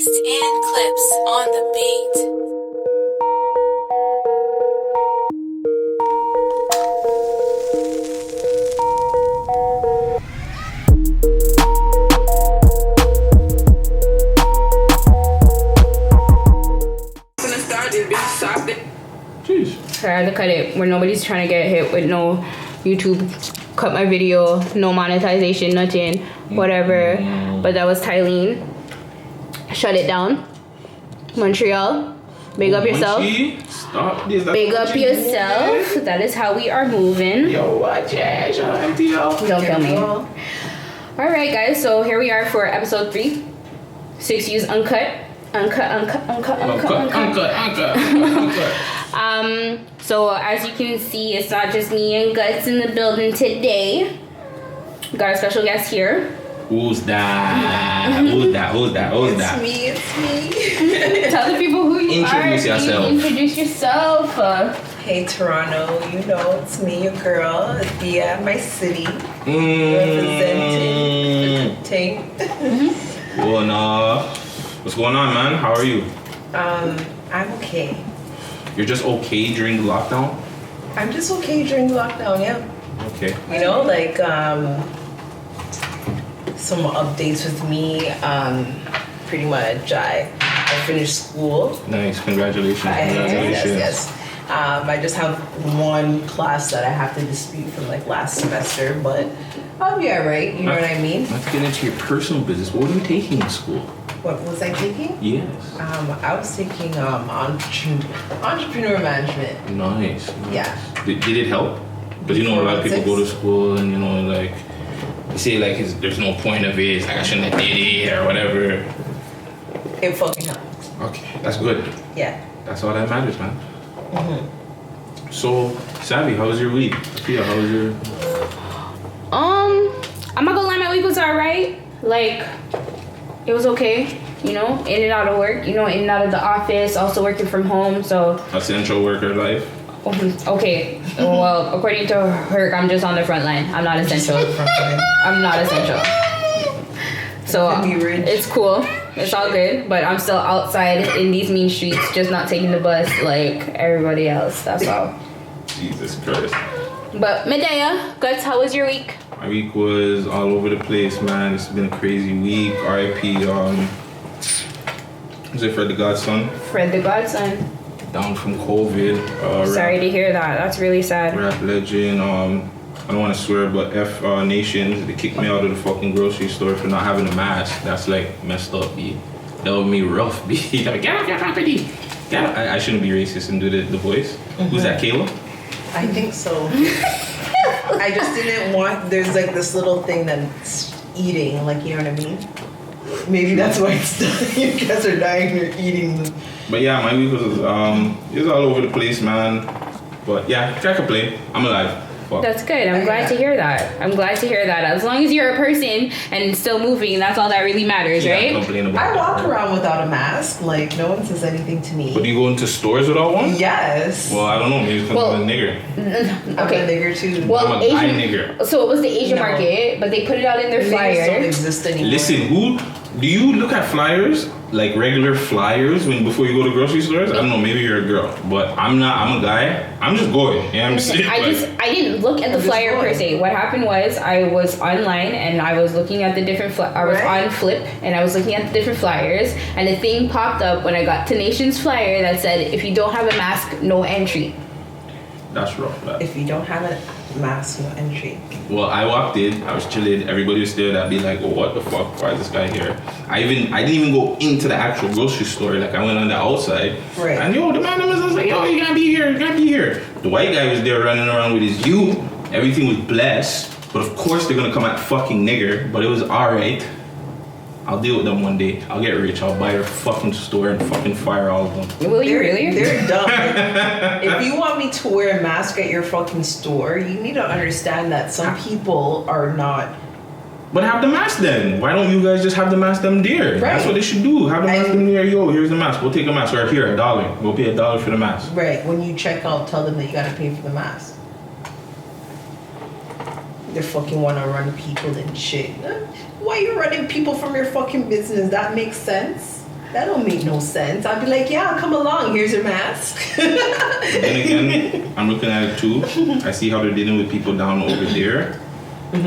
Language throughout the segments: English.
Beast and Clips on the beat. Jeez. I had to cut it where nobody's trying to get hit with no YouTube cut my video, no monetization, nothing, whatever. But that was Tylene. Shut it down. Montreal, big up yourself. Stop this. Big up yourself. That is how we are moving. Yo, watch it. Don't kill me. Alright guys, so here we are for episode 3. 6 U's uncut. So as you can see, it's not just me and Guttz in the building today. Got a special guest here. Who's that? It's me. Tell the people who you are. Introduce yourself. Introduce yourself. Hey Toronto, you know it's me, your girl, Athea, my city, representing the team. Well, nah. What's going on, man? How are you? I'm okay. You're just okay during the lockdown? I'm just okay during the lockdown, yeah. Okay. You know, like some updates with me. Pretty much, I finished school. Nice. Congratulations. Yes. I just have one class that I have to dispute from like last semester, but I'll be alright. You know what I mean? Let's get into your personal business. What are you taking in school? What was I taking? Yes. I was taking entrepreneur management. Nice. Yeah. Did it help? Because you know a lot of people go to school and you know like they say like there's no point of it. It's like I shouldn't have did it or whatever. It fucking helped. Okay, that's good. Yeah. That's all that matters, man. So, Savy, how was your week? Athea, how was your? I'm not gonna lie, my week was alright. Like, it was okay. You know, in and out of work. You know, in and out of the office. Also working from home. So. Essential worker life. Okay. Well, according to her, I'm just on the front line. I'm not essential. I'm not essential. So it's cool. It's all good. But I'm still outside in these mean streets, just not taking the bus like everybody else. That's all. Jesus Christ. But Medea, Guttz, how was your week? My week was all over the place, man. It's been a crazy week. R.I.P. Was it Fred the Godson? Fred the Godson. Down from COVID. Sorry to hear that. That's really sad. Rap legend. I don't want to swear, but F Nation, they kicked me out of the fucking grocery store for not having a mask. That's like messed up, B. That would be rough, B. Like, get out, B. I shouldn't be racist and do the voice. Who's that, Kayla? I think so. I just didn't want, there's like this little thing that's eating, like, you know what I mean? Maybe that's why it's dying. You guys are dying, you're eating them. But yeah, my week was it was all over the place, man. But yeah, can't complain. I'm alive. Fuck. That's good. I'm glad to hear that. As long as you're a person and still moving, that's all that really matters, right? I walk around without a mask. Like, no one says anything to me. But do you go into stores without one? Yes. Well, I don't know. Maybe it's because I'm a nigger. Okay. I'm a nigger too. Well, I'm a guy nigger. So it was the Asian market, but they put it out in their flyers. Don't exist anymore. Listen, do you look at flyers? Like regular flyers before you go to grocery stores? I don't know, maybe you're a girl, but I'm not. I'm a guy. I'm just going. You know what I'm saying? I didn't look at the flyer per se. What happened was I was online and I was looking at the different I was on Flip and I was looking at the different flyers and a thing popped up when I got to Nation's flyer that said if you don't have a mask, no entry. That's rough, man. If you don't have a mask, no entry. Well, I walked in, I was chilling, everybody was there, that'd be like, oh, what the fuck, why is this guy here? I didn't even go into the actual grocery store, like I went on the outside. Right. And the man was like, yo, you gotta be here. The white guy was there running around with his everything was blessed, but of course they're gonna come at fucking nigger, but it was alright. I'll deal with them one day. I'll get rich. I'll buy their fucking store and fucking fire all of them. Will you really? They're dumb. If you want me to wear a mask at your fucking store, you need to understand that some people are not. But have the mask then. Why don't you guys just have the mask them there? Right. That's what they should do. Have the mask them there. Yo, here's the mask. We'll take a mask. Or here, $1. We'll pay $1 for the mask. Right. When you check out, tell them that you gotta pay for the mask. They fucking wanna run people and shit. Why you running people from your fucking business? That makes sense. That don't make no sense. I'd be like, yeah, come along. Here's your mask. Then again, I'm looking at it too. I see how they're dealing with people down over there.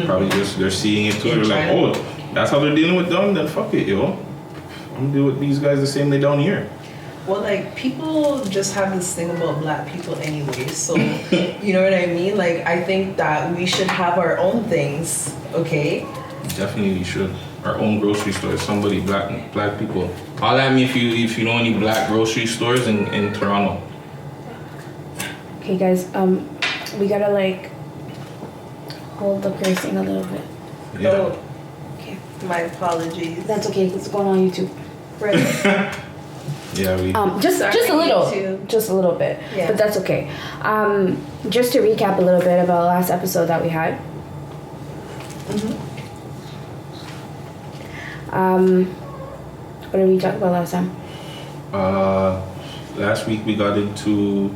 Probably just they're seeing it too. In They're like, China? oh, that's how they're dealing with them. Then fuck it, yo. I'm gonna deal with these guys the same way down here. Well, like, people just have this thing about black people anyway. So, you know what I mean? Like, I think that we should have our own things, okay? Definitely we should. Our own grocery stores. Somebody black people. Holler at me if you know any black grocery stores in Toronto. Okay, guys. We gotta like hold the cursing a little bit. Yeah. Oh, Okay. my apologies. That's okay. It's going on YouTube. Right. Yeah, we. Just a little, YouTube. just a little bit, Yeah. but that's okay. Just to recap a little bit about the last episode that we had. What did we talk about last time? Last week we got into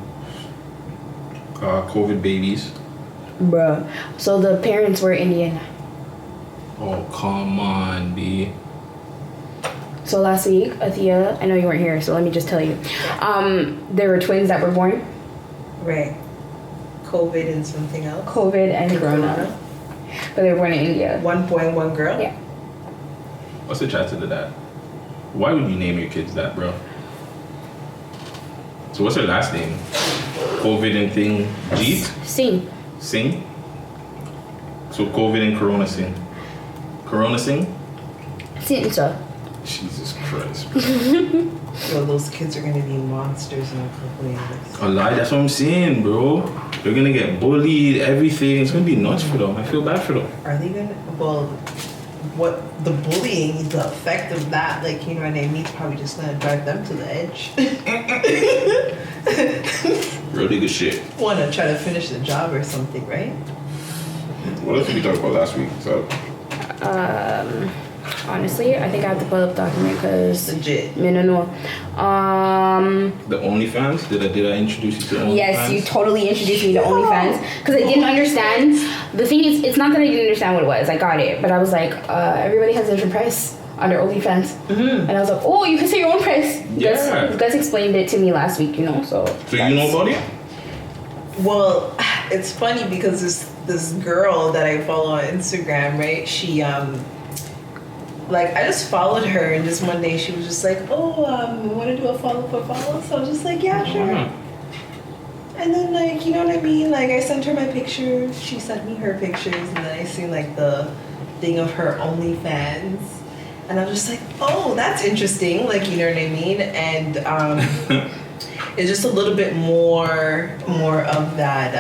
COVID babies. Bruh. So the parents were Indian. Oh, come on, B. So last week, Athea, I know you weren't here, so let me just tell you. There were twins that were born. Right. COVID and something else. COVID and Corona. But they were born in India. One boy and one girl? Yeah. What's the chances of that? Why would you name your kids that, bro? So what's her last name? COVID and thing Jeet? Sing. Singh? So COVID and Corona Singh. Corona Singh? Sing, so. Jesus Christ. Well, those kids are gonna be monsters in a couple of years. A lie, that's what I'm saying, bro. They're gonna get bullied, everything. It's gonna be nuts for them. I feel bad for them. Are they gonna? Well, what the bullying, the effect of that, like, you know what I mean? It's probably just gonna drive them to the edge. Really good shit. Wanna try to finish the job or something, right? What else did we talk about last week? So, Honestly, I think I have to pull up the document because Legit. me no know. the OnlyFans? Did I introduce you to OnlyFans? Yes, you totally introduced me to OnlyFans because I didn't understand. The thing is, it's not that I didn't understand what it was. I got it, but I was like, everybody has a different price on their OnlyFans, and I was like, oh, you can say your own price. Yeah. Guys explained it to me last week, you know. So you know about it? Well, it's funny because this girl that I follow on Instagram, right? She like, I just followed her, and just one day she was just like, oh, want to do a follow for follow? So I was just like, yeah, sure. And then, like, you know what I mean? Like, I sent her my pictures. She sent me her pictures, and then I seen like the thing of her OnlyFans, and I was just like, oh, that's interesting. Like, you know what I mean? And it's just a little bit more of that.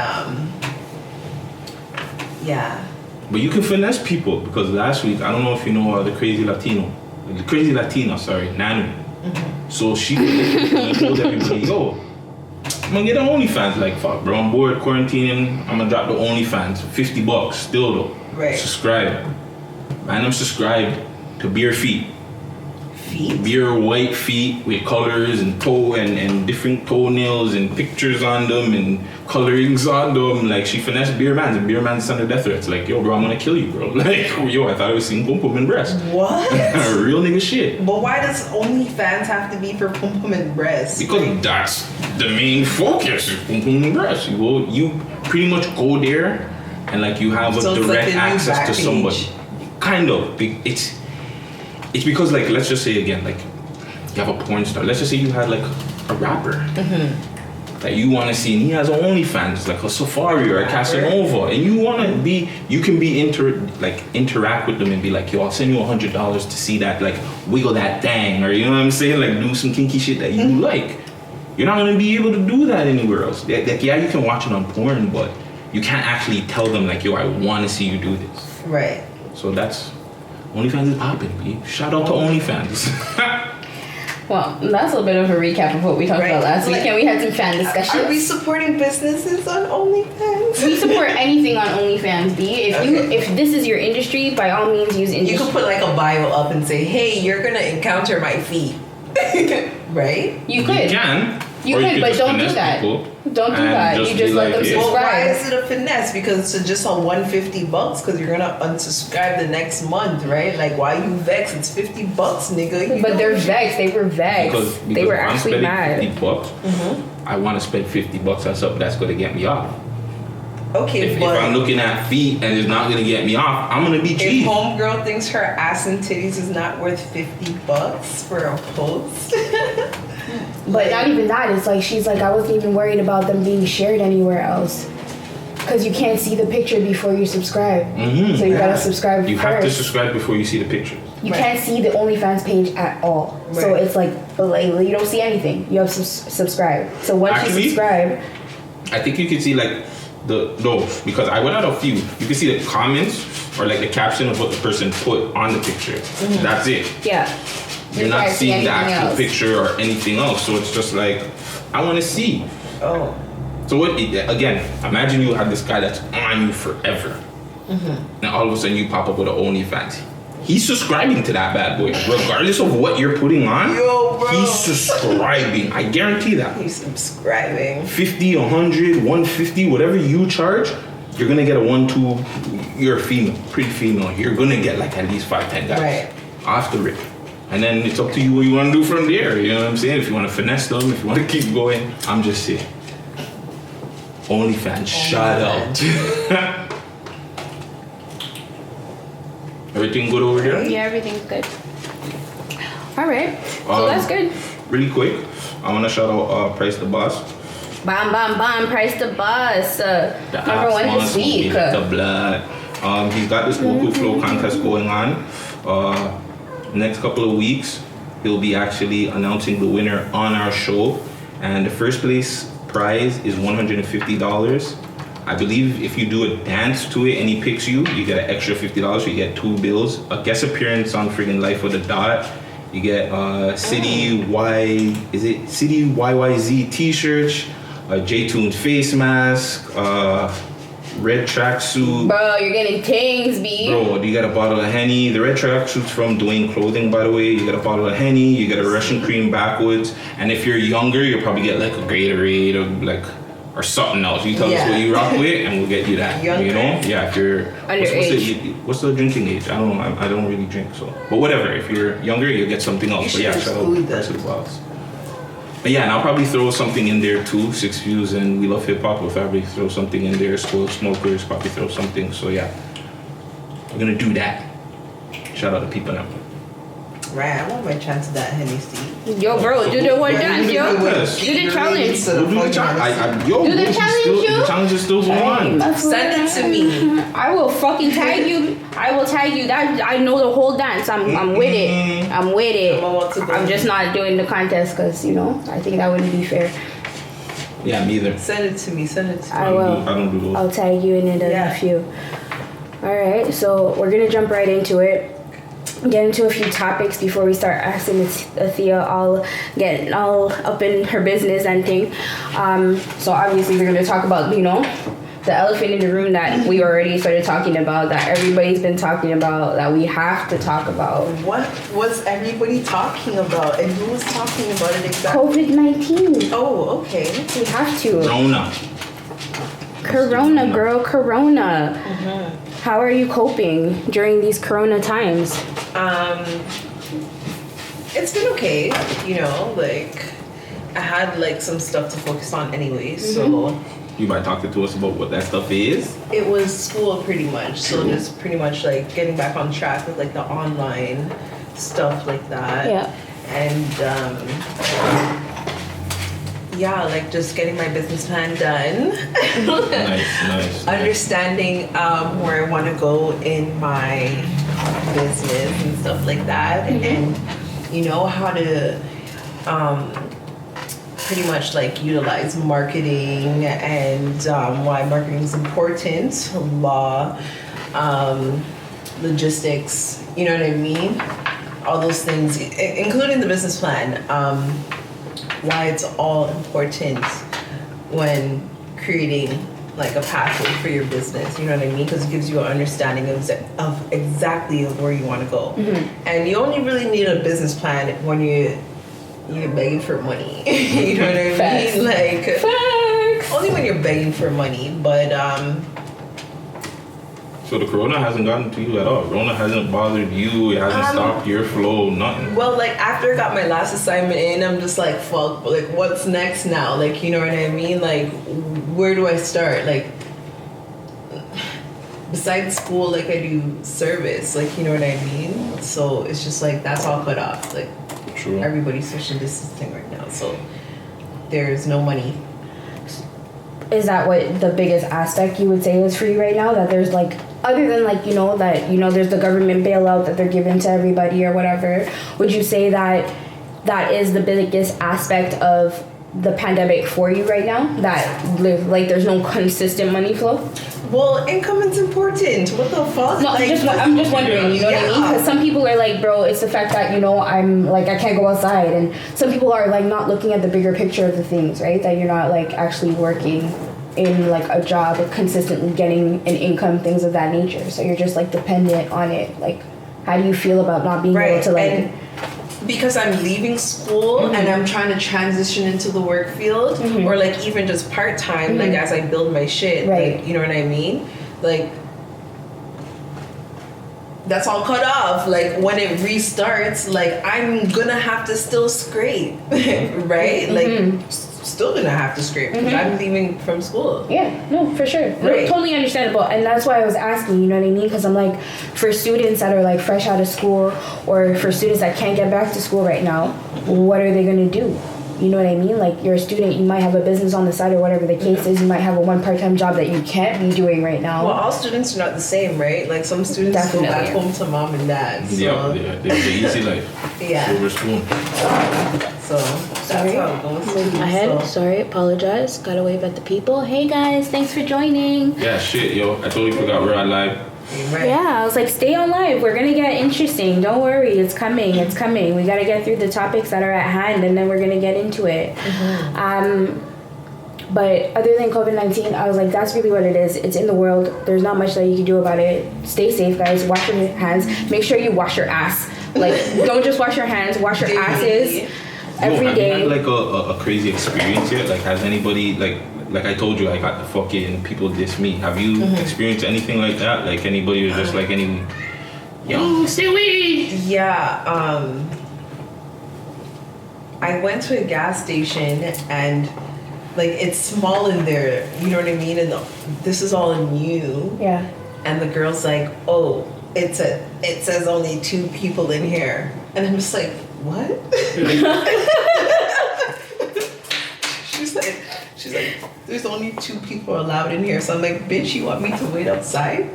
Yeah. But you can finesse people because last week, I don't know if you know the Crazy Latina, Nanu. So she told everybody, yo, I'm gonna get an OnlyFans. Like, fuck, bro, I'm bored quarantining. I'm gonna drop the OnlyFans, $50 still though. Right. Subscribe. Man, I'm subscribed to Beer Feet. Beer white feet with colors and toe and different toenails and pictures on them and colorings on them. Like, she finessed Beer Mans, and Beer Mans sent her death threats. Like, yo, bro, I'm gonna kill you, bro. Like, yo, I thought I was seeing pum pum and breast. What? Real nigga shit. But why does OnlyFans have to be for pum pum and breast? Because that's the main focus, is pum pum and breast. You pretty much go there and like you have So a it's direct like the new access to Backpage. somebody. Kind of. It's because, like, let's just say again, like, you have a porn star. Let's just say you had like a rapper that you want to see, and he has an OnlyFans, like a Safari or a Casanova, and you want to you can interact with them and be like, yo, I'll send you $100 to see that, like, wiggle that thing, or you know what I'm saying, like, do some kinky shit that you like. You're not gonna be able to do that anywhere else. Like, yeah, you can watch it on porn, but you can't actually tell them like, yo, I want to see you do this. Right. So that's. OnlyFans is popping, B. Shout out to OnlyFans. well, that's a bit of a recap of what we talked about last week, and we had some fan discussions. Are we supporting businesses on OnlyFans? We support anything on OnlyFans, B. If this is your industry, by all means use industry. You could put like a bio up and say, hey, you're gonna encounter my feet. Right? You could. You can. You Or can, but just don't do finesse that. people Don't do and that. You be just let them yeah. Well, why subscribe. is it a finesse? Because it's just on $150 because you're gonna unsubscribe the next month, right? Like, why you vex? It's $50, nigga. You But know they're what you- vexed. They were vexed. Because they were if I'm actually spending mad. $50, I want to spend $50 on something that's going to get me off. Okay, If but I'm looking at feet and it's not going to get me off, I'm going to be if cheap. homegirl thinks her ass and titties is not worth $50 for a post, But not even that. It's like she's like, I wasn't even worried about them being shared anywhere else. Because you can't see the picture before you subscribe. So you gotta subscribe You first. have to subscribe before you see the picture. You Right. can't see the OnlyFans page at all. So Right. it's like you don't see anything. You have to subscribe. So once Actually, you subscribe, I think you can see like because I went out a few. You can see the comments or like the caption of what the person put on the picture. That's it. yeah. You're You not can't see seeing the anything actual else. picture or anything else. So it's just like, I want to see. oh, So what? Again, imagine you have this guy that's on you forever, and all of a sudden you pop up with an OnlyFans. He's subscribing to that bad boy, regardless of what you're putting on. Yo, bro. He's subscribing. I guarantee that. he's subscribing. 50, 100, 150, whatever you charge, you're gonna get a 1-2. You're a female, pretty female. You're gonna get like at least 5-10 guys Right. off the rip. And then it's up to you what you want to do from there. You know what I'm saying? If you want to finesse them, if you want to keep going, I'm just saying. OnlyFans, shout out. Everything good over here? Yeah, everything's good. All right. So Um, that's good. Really quick, I want to shout out Price the Boss. Bam, bam, bam. Price the boss. The Number one this week. The blood. He's got this local flow contest going on. Next couple of weeks, he'll be actually announcing the winner on our show. And the first place prize is $150. I believe if you do a dance to it and he picks you, you get an extra $50. So you get 2 bills. A guest appearance on friggin' Life with a Dot. You get City YYZ t-shirts, J-Tunes face mask, red tracksuit. Bro, you're getting things, B. Bro, you got a bottle of Henny. The red tracksuit's from Dwayne Clothing, by the way. You got a bottle of Henny. You get a Russian cream backwoods. And if you're younger, you'll probably get like a Gatorade or something else. You tell us what you rock with, and we'll get you that. Younger? You know? Yeah, if you're Underage. what's the drinking age? I don't know. I don't really drink, so. But whatever. If you're younger, you'll get something else. You But yeah, should shout out exclude Price that. of the Boss. But yeah, and I'll probably throw something in there too. 6 Views and We Love Hip Hop. We'll probably throw something in there. Spoiled Smokers probably throw something. So yeah, we're gonna do that. Shout out to people now. Right, I want my chance of that Hennessy. Yo, bro, do the one dance, yo. Yes. Do the challenge. We'll do the challenge. Do the challenge, yo. The challenge is still going on. Send it to me. I will fucking tag you. I will tag you. That I know the whole dance. I'm with it. I'm with it. I'm about to go. I'm just not doing the contest because I think that wouldn't be fair. Yeah, me either. Send it to me. Send it to me. I will. I don't do those. I'll tag you in it Yeah. a few. All right, so we're gonna jump right into it. Get into a few topics before we start asking Athea all up in her business and thing. So obviously we're gonna talk about the elephant in the room that we already started talking about, that everybody's been talking about, that we have to talk about. What was everybody talking about, and who was talking about it exactly? COVID-19. Oh, okay. We have to. Rona. Corona, girl, Corona. How are you coping during these Corona times? It's been okay. I had some stuff to focus on anyway, so You might talk to us about what that stuff is. it was school pretty much. So just pretty much getting back on track with the online stuff like that. Yeah. And just getting my business plan done. Nice. Understanding where I want to go in my business and stuff like that, and how to pretty much utilize marketing and why marketing is important, law, logistics, you know what I mean, all those things, including the business plan, why it's all important when creating a pathway for your business, you know what I mean? Because it gives you an understanding of exactly where you want to go. And you only really need a business plan when you you're begging for money. You know what I Facts. mean? Like, Facts. only when you're begging for money, but So the corona hasn't gotten to you at all. Corona hasn't bothered you. It hasn't stopped your flow. Nothing. well, like after I got my last assignment in, I'm just like, fuck. Like, what's next now? Like, you know what I mean? Like, where do I start? Like, besides school, like I do service. Like, you know what I mean? So it's just like that's all cut off. Like, True. everybody's social distancing right now, so there's no money. Is that what the biggest aspect you would say is for you right now? That there's like, other than like, there's the government bailout that they're giving to everybody or whatever, would you say that that is the biggest aspect of the pandemic for you right now? That like there's no consistent money flow? Well, income is important. What the fuck? No, like, I'm just wondering, you know what I mean? Yeah. Because some people are like, bro, it's the fact that, I'm like, I can't go outside. And some people are like not looking at the bigger picture of the things, right? That you're not like actually working in like a job, consistently getting an income, things of that nature. So you're just like dependent on it. Like, how do you feel about not being able to like... And because I'm leaving school and I'm trying to transition into the work field or like even just part-time, like as I build my shit, Right. like, you know what I mean? Like, that's all cut off. Like when it restarts, like I'm gonna have to still scrape, right? Like still gonna have to scrape because I'm leaving from school. Yeah, no, for sure. No, Right. totally understandable. And that's why I was asking, you know what I mean? Because I'm like, for students that are like fresh out of school or for students that can't get back to school right now, what are they going to do? You know what I mean? Like, you're a student, you might have a business on the side or whatever the case is. You might have a one part-time job that you can't be doing right now. Well, all students are not the same, right? Like some students Definitely. go back home to mom and dad. So, Yeah, the easy life. Yeah. Silver spoon. So that's Sorry. how it goes. My head, So- sorry, apologize. Gotta wave at the people. Hey guys, thanks for joining. Yeah, shit, yo. I totally forgot we're at live. Right. Yeah, I was like, stay on live. We're gonna get interesting. Don't worry, it's coming. It's coming. We gotta get through the topics that are at hand, and then we're gonna get into it. But other than COVID-19, I was like, that's really what it is. It's in the world. There's not much that you can do about it. Stay safe, guys. Wash your hands. Make sure you wash your ass. Like, don't just wash your hands. Wash your asses every Have day. you had like a crazy experience yet? Like, has anybody like I told you, I got the fucking people diss me. Have you experienced anything like that? Like anybody was just like yo, stay away. Yeah. I went to a gas station and like it's small in there. You know what I mean? And this is all new. Yeah. And the girl's like, oh, it says only 2 people in here. And I'm just like, what? She's like, there's only 2 people allowed in here. So I'm like, bitch, you want me to wait outside?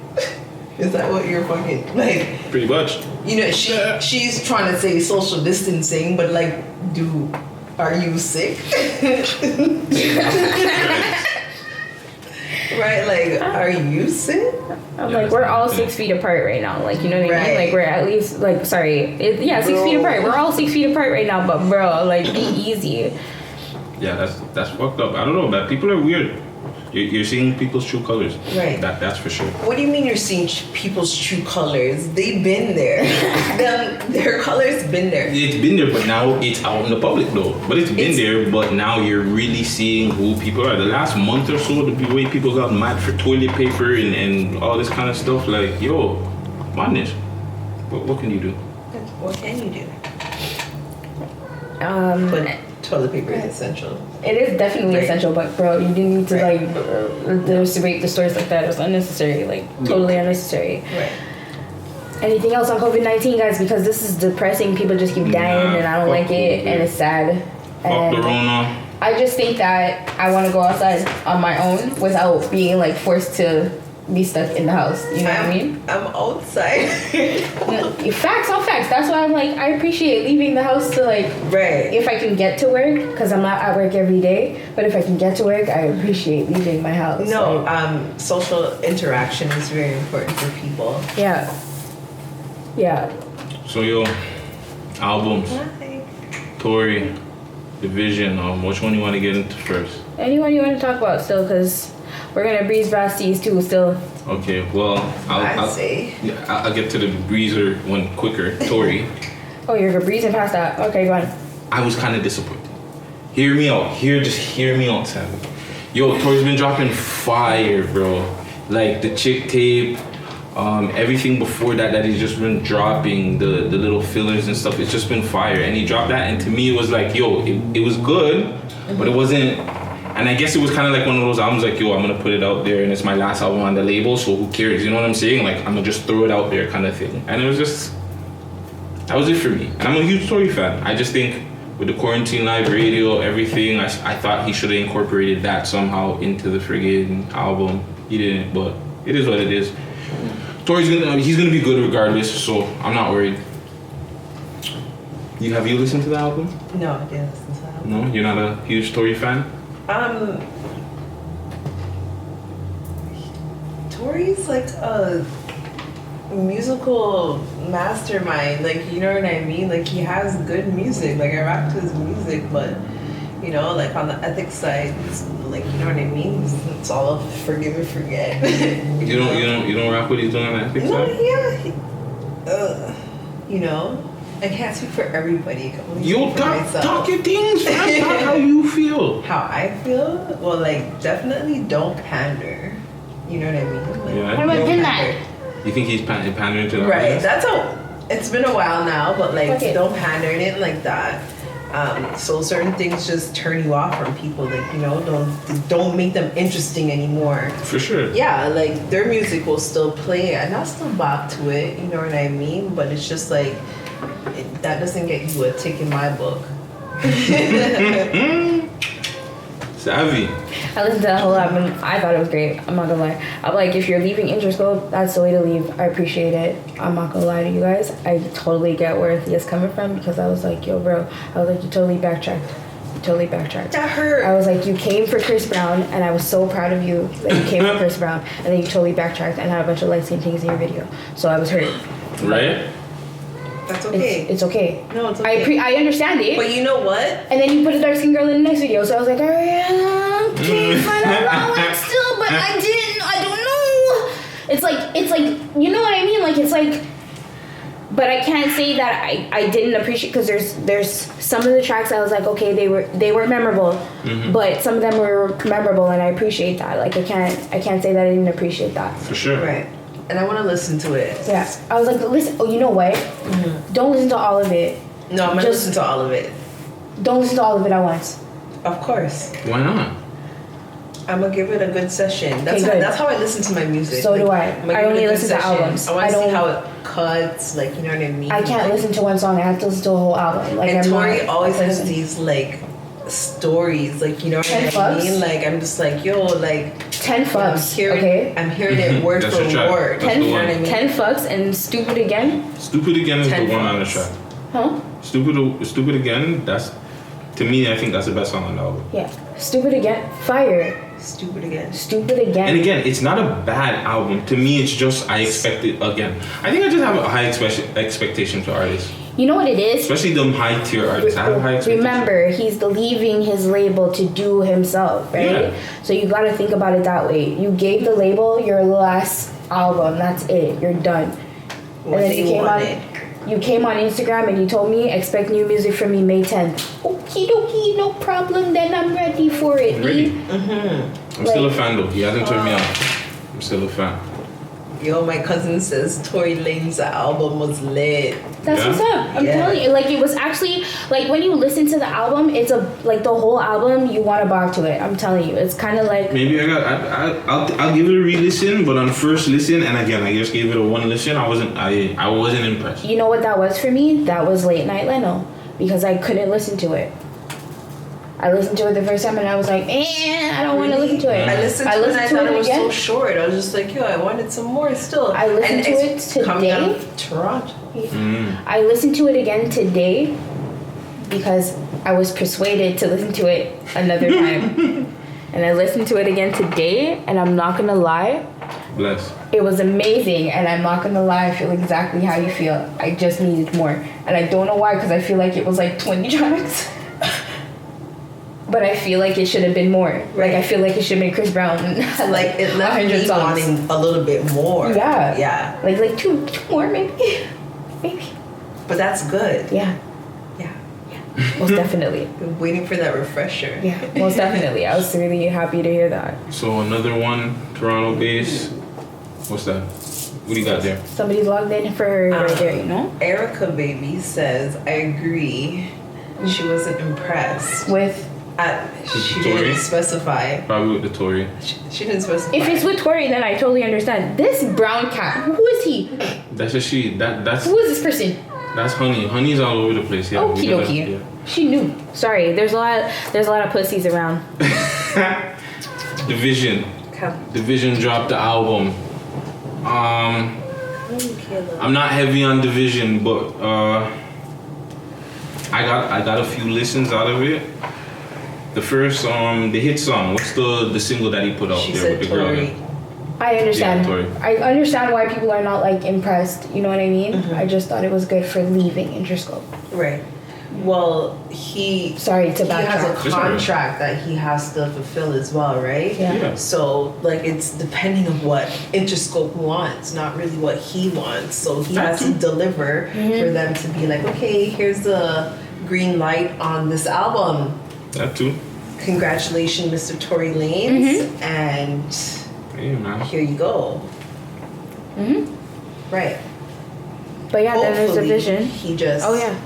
Is that what you're fucking like? Pretty much. You know, she's trying to say social distancing, but like, are you sick? Right? Like, are you sick? I'm like, we're all 6 feet apart right now. Like, you know what I mean? Right. Like, we're at least, like, 6 feet apart. We're all 6 feet apart right now, but bro, like, be easy. Yeah, that's fucked up. I don't know, man. People are weird. You're seeing people's true colors. Right. That's for sure. What do you mean you're seeing people's true colors? They've been there. Their colors been there. It's been there, but now it's out in the public though. But it's been there, but now you're really seeing who people are. The last month or so, the way people got mad for toilet paper and all this kind of stuff, like, yo, madness. What can you do? What can you do? But toilet paper is essential. it is definitely Right. essential, but bro, you didn't need to Right. rape the stores like that. It was unnecessary, like totally unnecessary. Right. Anything else on COVID-19, guys? Because this is depressing. People just keep dying, and I don't like it, and it's sad. Fuck And the Rona. I just think that I want to go outside on my own without being like forced to be stuck in the house. You know what I mean? I'm outside. Facts on facts. That's why I'm like, I appreciate leaving the house to like, Right. if I can get to work, because I'm not at work every day, but if I can get to work, I appreciate leaving my house. No, Like, social interaction is very important for people. yeah. Yeah. So yo, albums, Hi. Tory, Division. Which one you want to get into first? Anyone you want to talk about still, because we're going to breeze past these two still. Okay, well, I'll say. I'll get to the breezer one quicker. Tory. Oh, you're breezing past that. Okay, go on. I was kind of disappointed. Hear me out. Just hear me out, Sam. Yo, Tori's been dropping fire, bro. Like the chick tape, everything before that he's just been dropping, the little fillers and stuff. It's just been fire. And he dropped that, and to me it was like, yo, it was good, but it wasn't. And I guess it was kind of like one of those albums like, yo, I'm gonna put it out there, and it's my last album on the label, so who cares? You know what I'm saying? Like, I'm gonna just throw it out there, kind of thing. And it was just, that was it for me. And I'm a huge Tory fan. I just think with the quarantine live radio, everything, I thought he should have incorporated that somehow into the friggin' album. He didn't, but it is what it is. Tory's he's gonna be good regardless, so I'm not worried. Have you listened to the album? No, I didn't listen to the album. No, you're not a huge Tory fan? Tory's like a musical mastermind, like, you know what I mean? Like, he has good music. Like, I rap to his music, but you know, like on the ethics side, it's like, you know what I mean? It's all forgive and forget. You don't rap what he's doing on the ethics side? Yeah. You know, I can't speak for everybody. I can only You speak for myself. talk your things, man. Talk how you feel. How I feel? Well, like, definitely don't pander. You know what I mean? Like, Yeah. How about don't been pander. that? You think he's pandering to the Right. audience? That's how. It's been a while now, but like, Okay. don't pander and it like that. So certain things just turn you off from people. Like, you know, don't make them interesting anymore. For sure. Yeah, like their music will still play, and I'll still bop to it. You know what I mean? But it's just like that doesn't get you a tick in my book. Savvy. I listened to that whole album. I thought it was great. I'm not gonna lie. I'm like, if you're leaving Interscope, that's the way to leave. I appreciate it. I'm not gonna lie to you guys. I totally get where Athea's coming from, because I was like, yo, bro. I was like, you totally backtracked. That hurt. I was like, you came for Chris Brown, and I was so proud of you that you came for Chris Brown, and then you totally backtracked and had a bunch of light-skinned things in your video. So I was hurt. Right? That's okay. It's okay. No, it's okay. I understand it. But you know what? And then you put a dark skinned girl in the next video, so I was like, alright, okay, fine, I know it still, but I don't know. It's like, you know what I mean? Like, it's like, but I can't say that I didn't appreciate, because there's some of the tracks I was like, okay, they were memorable, but some of them were memorable, and I appreciate that. Like, I can't say that I didn't appreciate that. For sure. Right. And I want to listen to it. Yeah, I was like, listen. Oh, you know what? Don't listen to all of it. No, I'm gonna listen to all of it. Don't listen to all of it at once. Of course. Why not? I'm gonna give it a good session. Okay, That's how I listen to my music. So do I. I'm gonna I give it only a good listen to session. albums. I want I to see don't- how it cuts. Like, you know what I mean? I can't Like, listen to one song. I have to listen to a whole album. Like, And I'm Tori not always a has person. these like stories. Like, you know what I 10 fucks? mean? Like, I'm just like, yo, like 10 fucks. Okay. I'm hearing it word That's for your track. word. That's You the know one. what I mean? 10 fucks and Stupid Again. Stupid Again is 10 the one on the fucks. track. Huh? Stupid Again, that's, to me, I think that's the best song on the album. Yeah. Stupid Again. Fire. Stupid again. Stupid Again. And again, it's not a bad album. To me, it's just, I expect it again. I think I just have a high expectation for artists. You know what it is? Especially them high tier artists. I have high expectations. Remember, he's leaving his label to do himself, right? Yeah. So you got to think about it that way. You gave the label your last album. That's it. You're done. What and then they wanted. You came on Instagram and you told me, expect new music from me May 10th. Okie dokie, no problem. Then I'm ready for it. I'm ready. B. I'm still a fan though. He hasn't turned me off. I'm still a fan. Yo, my cousin says Tory Lanez's album was lit. That's Yeah? what's up. I'm Yeah. telling you, like, it was actually, like, when you listen to the album, it's like the whole album, you want to bop to it. I'm telling you, it's kind of like, Maybe I'll give it a re-listen, but on first listen, and again, I just gave it a one listen. I wasn't impressed. you know what that was for me? That was Late Night Leno, because I couldn't listen to it. I listened to it the first time and I was like, I don't want to listen to it. I listened to it and I thought it was again. so short. I was just like, yo, I wanted some more still. I listened And to it's it coming out today. of Toronto. I listened to it again today because I was persuaded to listen to it another time. And I listened to it again today, and I'm not gonna lie, Bless. it was amazing. And I'm not gonna lie, I feel exactly how you feel. I just needed more, and I don't know why, because I feel like it was like 20 tracks. But I feel like it should have been more. Like, Right. I feel like it should have been Chris Brown. Like, it left 100 me songs. wanting a little bit more. Yeah. Yeah. Like two more maybe. Maybe. But that's good. Yeah. Yeah. Most definitely. Been waiting for that refresher. Yeah, most definitely. I was really happy to hear that. So another one, Toronto based. What's that? What do you got there? Somebody's logged in for her right there, you know? Erica Baby says, I agree. She wasn't impressed. With... She Tory? didn't specify. Probably with the Tory. She didn't specify. If it's with Tori, then I totally understand. This brown cat, who is he? That's a she. That's Who is this person? That's Honey. Honey's all over the place. Yeah. Okie dokie. Yeah. She knew. Sorry, there's a lot of pussies around. Division. Division dropped the album. I'm not heavy on Division, but I got a few listens out of it. The first the hit song, what's the single that he put out She there said with the girl? Tory. I understand. Yeah, Tori. I understand why people are not like impressed. You know what I mean? I just thought it was good for leaving Interscope. Right. Well, he Sorry to has a backtrack. contract that he has to fulfill as well, right? Yeah. So like it's depending on what Interscope wants, not really what he wants. So he has to deliver for them to be like, okay, here's the green light on this album. That too. Congratulations, Mr. Tory Lanez, and Hey, man. here you go. Right. But yeah, then there's Hopefully, Division. He just Oh yeah.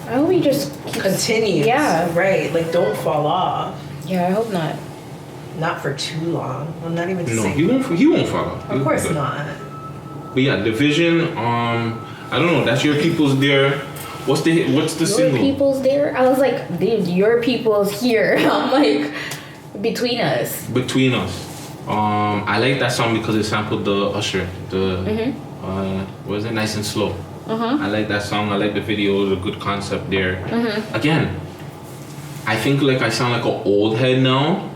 I hope he just keeps, continues. Yeah. Right. Like don't fall off. Yeah, I hope not. Not for too long. Well, not even. No, 6 he won't fall off. Of course Good. not. But yeah, Division. I don't know. That's your people's there. What's the Your single? people's there. I was like, dude, your people's here. I'm like, between us. Between Us. I like that song because it sampled the Usher. The what is it? Nice and Slow. I like that song. I like the video. It was a good concept there. Again, I think like I sound like an old head now.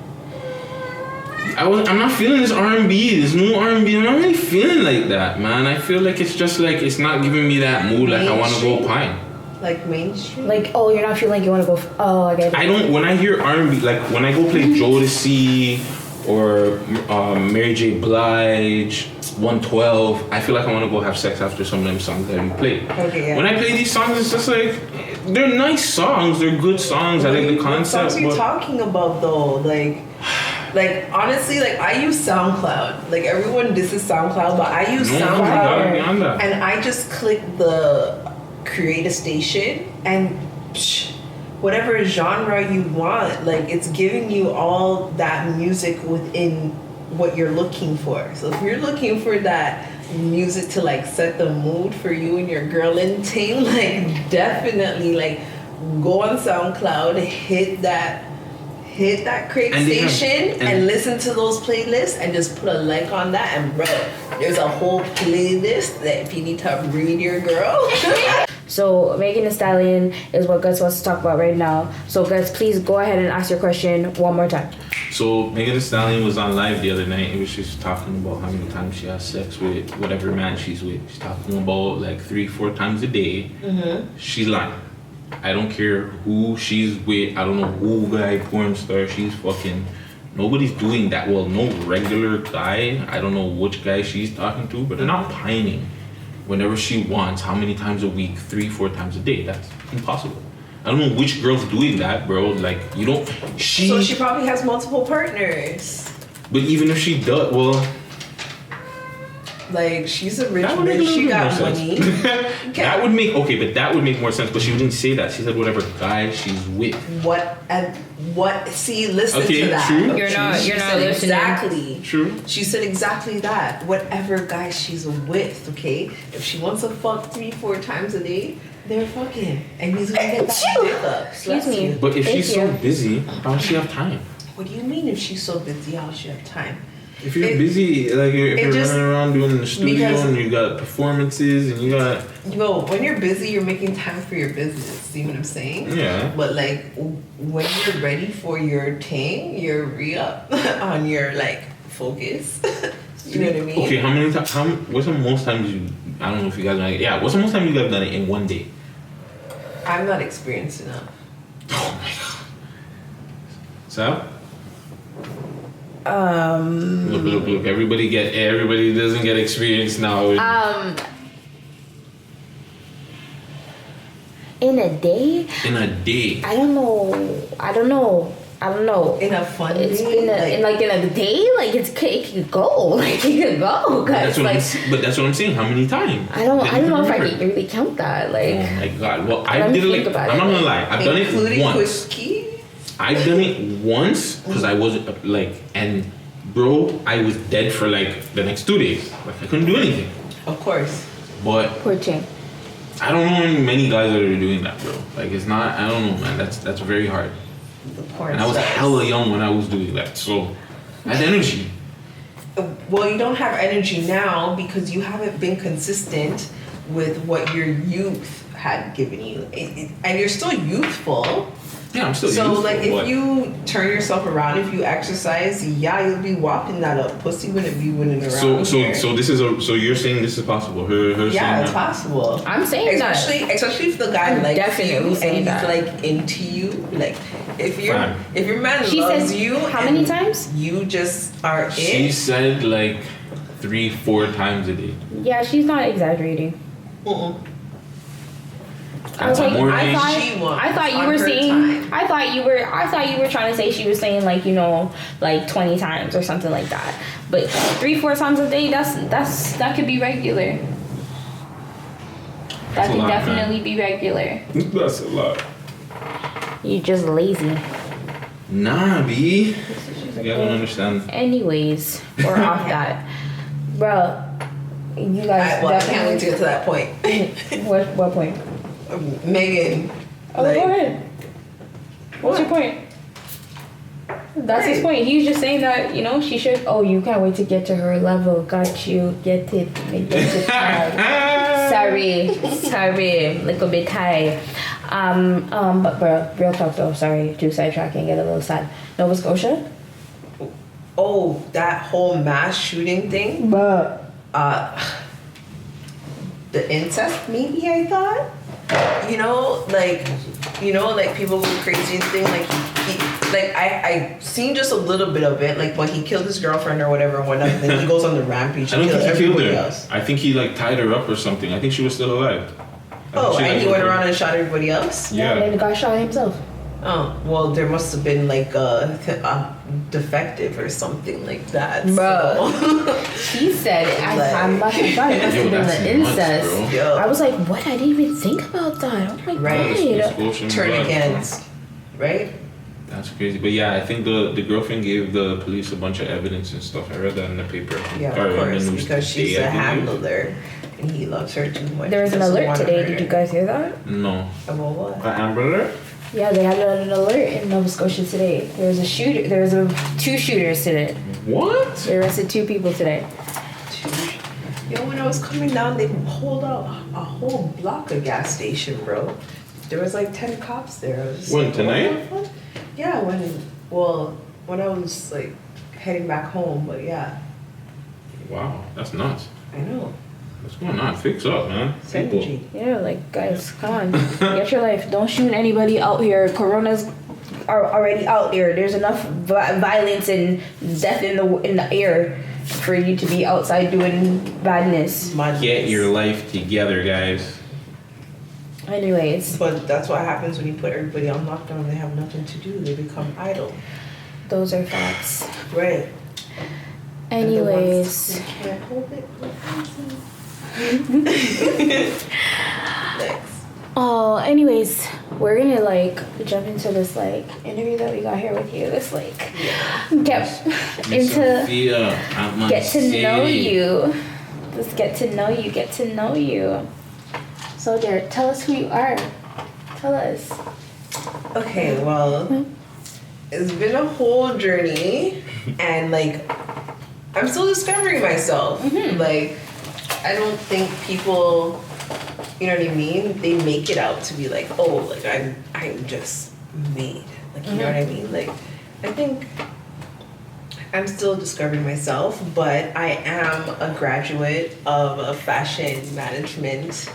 I'm not feeling this R&B, this new R&B. I'm not really feeling like that, man. I feel like it's just like it's not giving me that mood. Like I want to go pine. Like mainstream. Like, oh, you're not feeling like you want to go. Oh, I get it. I don't. When I hear R&B, like when I go play Jodeci or Mary J. Blige, 112, I feel like I want to go have sex after some of them songs that we play. Okay, yeah. When I play these songs, it's just like they're nice songs. They're good songs. I like the What concept. songs are you But talking about though? Like honestly, like I use SoundCloud. Like everyone disses SoundCloud, but I use no, SoundCloud, beyond that. and I just click the create a station and whatever genre you want, like it's giving you all that music within what you're looking for. So if you're looking for that music to like set the mood for you and your girl and thing, like definitely like go on SoundCloud, hit that create And they have- station and listen to those playlists and just put a like on that, and bro, there's a whole playlist that if you need to read your girl. So Megan Thee Stallion is what Guttz wants to talk about right now. So Guttz, please go ahead and ask your question one more time. So Megan Thee Stallion was on live the other night. It was just talking about how many times she has sex with whatever man she's with. She's talking about like 3-4 times a day. She's lying. I don't care who she's with. I don't know who guy porn star she's fucking. Nobody's doing that. Well, no regular guy. I don't know which guy she's talking to, but they're not pining whenever she wants. How many times a week? 3-4 times a day. That's impossible. I don't know which girl's doing that, bro. Like you don't. So she probably has multiple partners. But even if she does, well. Like she's a rich That would make a bitch. little She bit got more money. sense. That would make but that would make more sense. But she didn't say that. She said whatever guy she's with. What? See, listen Okay, to that. true. You're not She said listening. exactly. True. She said exactly that. Whatever guy she's with, okay. If she wants to fuck 3-4 times a day, they're fucking, and he's gonna get that dick up. Excuse Bless me. you. But if Thank she's so you. busy, how does she have time? What do you mean? If she's so busy, how does she have time? If you're It- busy, like if it you're just- running around doing the studio because- and you got performances and you got Yo, when you're busy, you're making time for your business. See what I'm saying? Yeah. But like when you're ready for your thing, you're re-up on your like focus. You know what I mean? Okay, how many times? What's the most times you? I don't know if you guys know. Yeah, what's the most time you guys done it in one day? I'm not experienced enough. Oh my god. So look. Everybody doesn't get experience now. In a day? In a day. I don't know. In a fun It's day? in a day, like it could go, like it could go. But Cause that's what I'm saying. How many times? I don't know if I can really count that. Like, oh my god. Well, I let me did it. think Like, about I'm it. not gonna lie. I've done it Including once. whiskey? I've done it once because I was like, and bro, I was dead for like the next 2 days. Like I couldn't do anything. Of course. But poor thing. I don't know many guys that are doing that, bro. Like it's not. I don't know, man. That's very hard. The porn And I was stars. hella young when I was doing that, so I had energy. Well, you don't have energy now because you haven't been consistent with what your youth had given you. And you're still youthful. Yeah, I'm still. So, youthful, like, if but- you turn yourself around, if you exercise, yeah, you'll be walking that up. Pussy wouldn't be winning around. So here. this is so you're saying this is possible? Her saying Yeah, it's that. possible. I'm saying especially if the guy I'm likes definitely you saying and he's that. like into you. Like, if your man She loves said you, how and many times? you just are She in. said like 3-4 times a day. Yeah, she's not exaggerating. Mm-mm. I was like, More I than thought you on were her saying, time. I thought you were trying to say she was saying like, you know, like 20 times or something like that. But 3-4 times a day, that could be regular. That That's a can lot, definitely be regular. That's a lot. You just lazy. Nah, B. You don't understand. Anyways, we're off that, bro. You guys I can't wait to get to that point. What point? Megan. Oh, like, go ahead. What's your point? That's his point. He's just saying that, you know, she should. Oh, you can't wait to get to her level. Got you. Get it. Get it high. Sorry. Little bit high. But bro, real talk though. Sorry to sidetrack and get a little sad. Nova Scotia. Oh, that whole mass shooting thing. But The incest, maybe I thought. Like people go crazy and thing. Like I seen just a little bit of it. Like when he killed his girlfriend or whatever, and whatnot, and then he goes on the rampage I and don't kills think he killed everybody her. else. I think he like tied her up or something. I think she was still alive. Oh, and he went around and shot everybody else. yeah, and then the guy shot himself. Oh, well, there must have been like a defective or something like that. Bro. So. He said, I must have thought it must Yo, have been that's the nuts, incest. bro. Yo. I was like, what? I didn't even think about that. Oh my Right. god. Turn against, right? That's crazy. But yeah, I think the girlfriend gave the police a bunch of evidence and stuff. I read that in the paper. Yeah, Or of in the course, news because she's today, a I believe. handler and he loves her too much. There was an Doesn't alert wanna today. hurt Did her. you guys hear that? No. About what? An Amber Alert? Yeah, they had an alert in Nova Scotia today. There was a shooter. There was two shooters today. What? They arrested 2 people today. Yo, when I was coming down, they pulled out a whole block of gas station, bro. There was like 10 cops there. I was just When, like, tonight? what the fuck? Yeah, when I was like heading back home, but yeah, Wow, that's nuts. I know. What's going on? Fix up, man. People. Synergy. Yeah, like guys, come on, get your life. Don't shoot anybody out here. Coronas are already out there. There's enough violence and death in the air for you to be outside doing badness. Get your life together, guys. Anyways, But that's what happens when you put everybody on lockdown. They have nothing to do. They become idle. those are facts. Right. And the ones Anyways, who can't hold it. Next. oh, anyways, we're gonna like jump into this like interview that we got here with you. This like get into Athea, at my get to know city. you. Just get to know you. Get to know you. So, Dred, tell us who you are. Tell us. Okay, well, it's been a whole journey, and like, I'm still discovering myself. Like, I don't think people, you know what I mean? They make it out to be like, oh, like I'm just made. Like, you know what I mean? Like, I think I'm still discovering myself, but I am a graduate of a fashion management,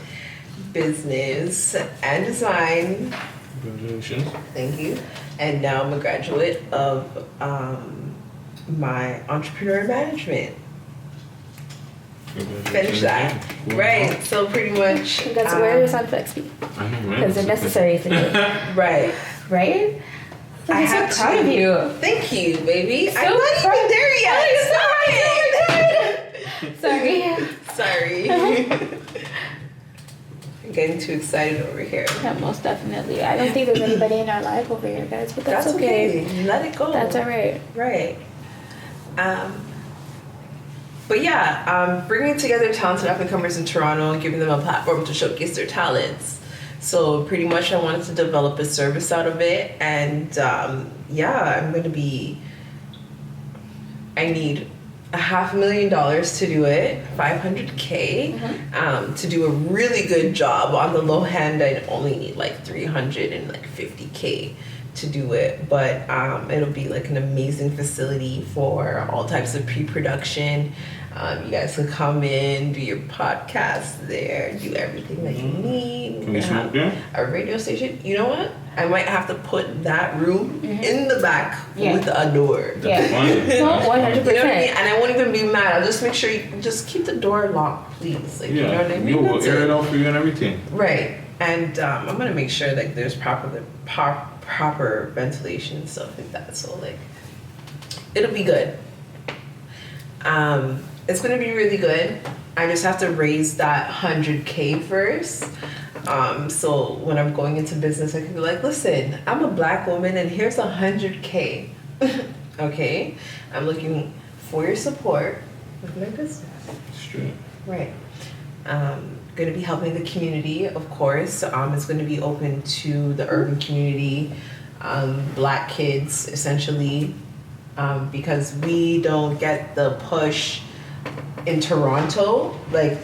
business, and design. Congratulations. Thank you. And now I'm a graduate of my entrepreneur management. finish that. Right. So pretty much. That's where your sound effects be. I know, right? Because they're necessary for you. Right. Right? I'm have so proud of you. Thank you, baby. So I'm not proud. even there yet. Sorry. Sorry. I'm getting too excited over here. Yeah, most definitely. I don't think there's anybody in our life over here, guys, but that's okay. Let it go. That's alright. Right. But yeah, bringing together talented up-and-comers in Toronto and giving them a platform to showcase their talents. So pretty much I wanted to develop a service out of it. And yeah, I need $500,000 to do it, $500K, to do a really good job. On the low hand, I'd only need like $350K to do it, but it'll be like an amazing facility for all types of pre-production. You guys can come in, do your podcast there, do everything that you need. Can we smoke there? A radio station. You know what? I might have to put that room in the back with a door. Yeah. No, 100%. You know what I mean? And I won't even be mad. I'll just make sure you just keep the door locked, please. Like, you know what I mean? We'll air it out for you and everything. Right. And I'm gonna make sure that there's proper ventilation and stuff like that. So like, it'll be good. It's gonna be really good. I just have to raise that $100K first. So when I'm going into business, I can be like, listen, I'm a black woman and here's $100K. Okay? I'm looking for your support with my business. Straight. Right. Going to be helping the community, of course. It's going to be open to the urban community, black kids, essentially, because we don't get the push in Toronto. Like,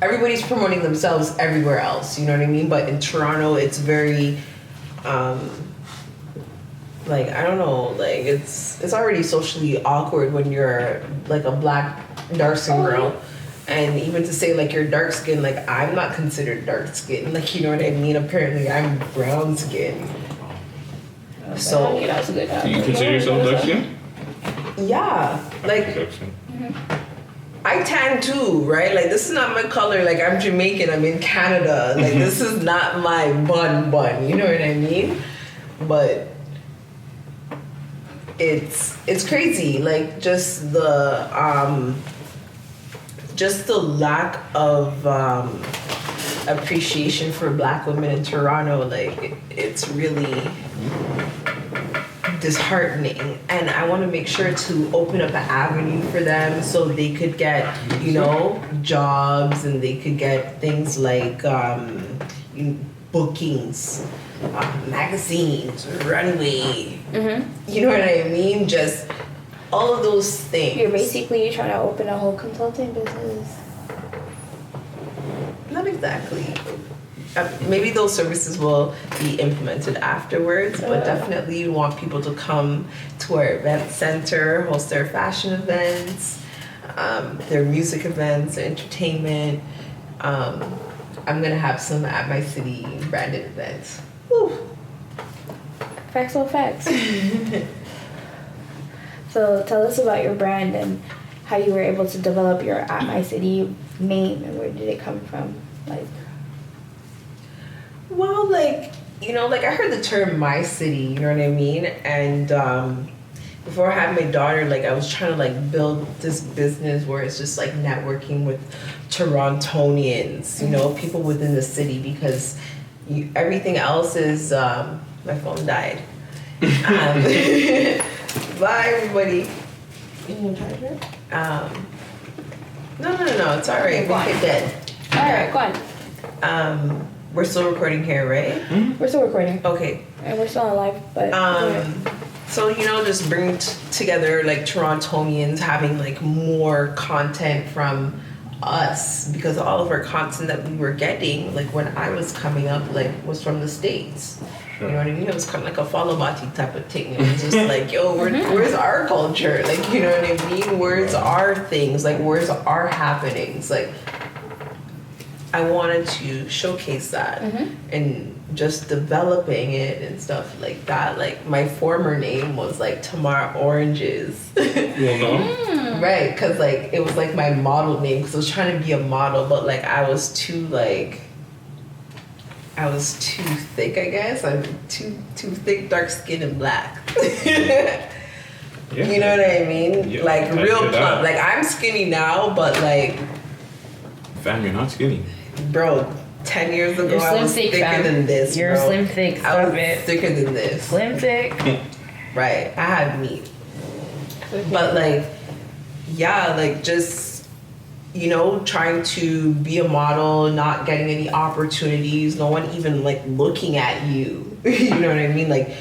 everybody's promoting themselves everywhere else, you know what I mean? But in Toronto, it's very, like, I don't know, like, it's already socially awkward when you're, like, a black dark-skinned girl. And even to say, like, you're dark skinned, like, I'm not considered dark skinned. Like, you know what I mean? Apparently, I'm brown skinned. So, Do you consider yourself dark skinned? yeah. Like, I tan too, right? Like, this is not my color. Like, I'm Jamaican. I'm in Canada. Like, this is not my bun. You know what I mean? But it's crazy. Like, just the lack of appreciation for black women in Toronto, like, it's really disheartening. And I want to make sure to open up an avenue for them so they could get, you know, jobs, and they could get things like bookings, magazines, runway. You know what I mean? Just all of those things. You're trying to open a whole consulting business. Not exactly. Maybe those services will be implemented afterwards, but definitely you want people to come to our event center, host their fashion events, their music events, their entertainment. I'm gonna have some at my city branded events. Woo. Facts on facts. So tell us about your brand and how you were able to develop your At My City name, and where did it come from? Like, well, like, you know, like, I heard the term My City, you know what I mean? And before I had my daughter, like, I was trying to, like, build this business where it's just, like, networking with Torontonians, you know, people within the city, because everything else is, my phone died. Bye, everybody. You want to charge it? No, it's all right. We get dead. all right, go on. We're still recording here, right? We're still recording. Okay. And we're still on live, but so, you know, just bring together, like, Torontonians, having, like, more content from us, because all of our content that we were getting, like, when I was coming up, like, was from the States. You know what I mean? It was kind of like a follow bati type of thing. It was just like, yo, where's our culture? Like, you know what I mean? Where's our things? Like, where's our happenings? Like, I wanted to showcase that and just developing it and stuff like that. Like my former name was like Tamar Oranges. Well, no. Right, because like it was like my model name because I was trying to be a model, but like I was too thick, I guess. I'm too thick, dark skin, and black. Yeah. You know what I mean? Yeah, like I real get that. plump. Like I'm skinny now, but like, Fam, you're not skinny. bro, 10 years ago You're I slim was thick, thicker fam. than this. You're bro. slim thick. I Stop was it. thicker than this. Slim thick. Right. I had meat. But like, yeah, like just, you know, trying to be a model, not getting any opportunities, no one even like looking at you. You know what I mean? Like,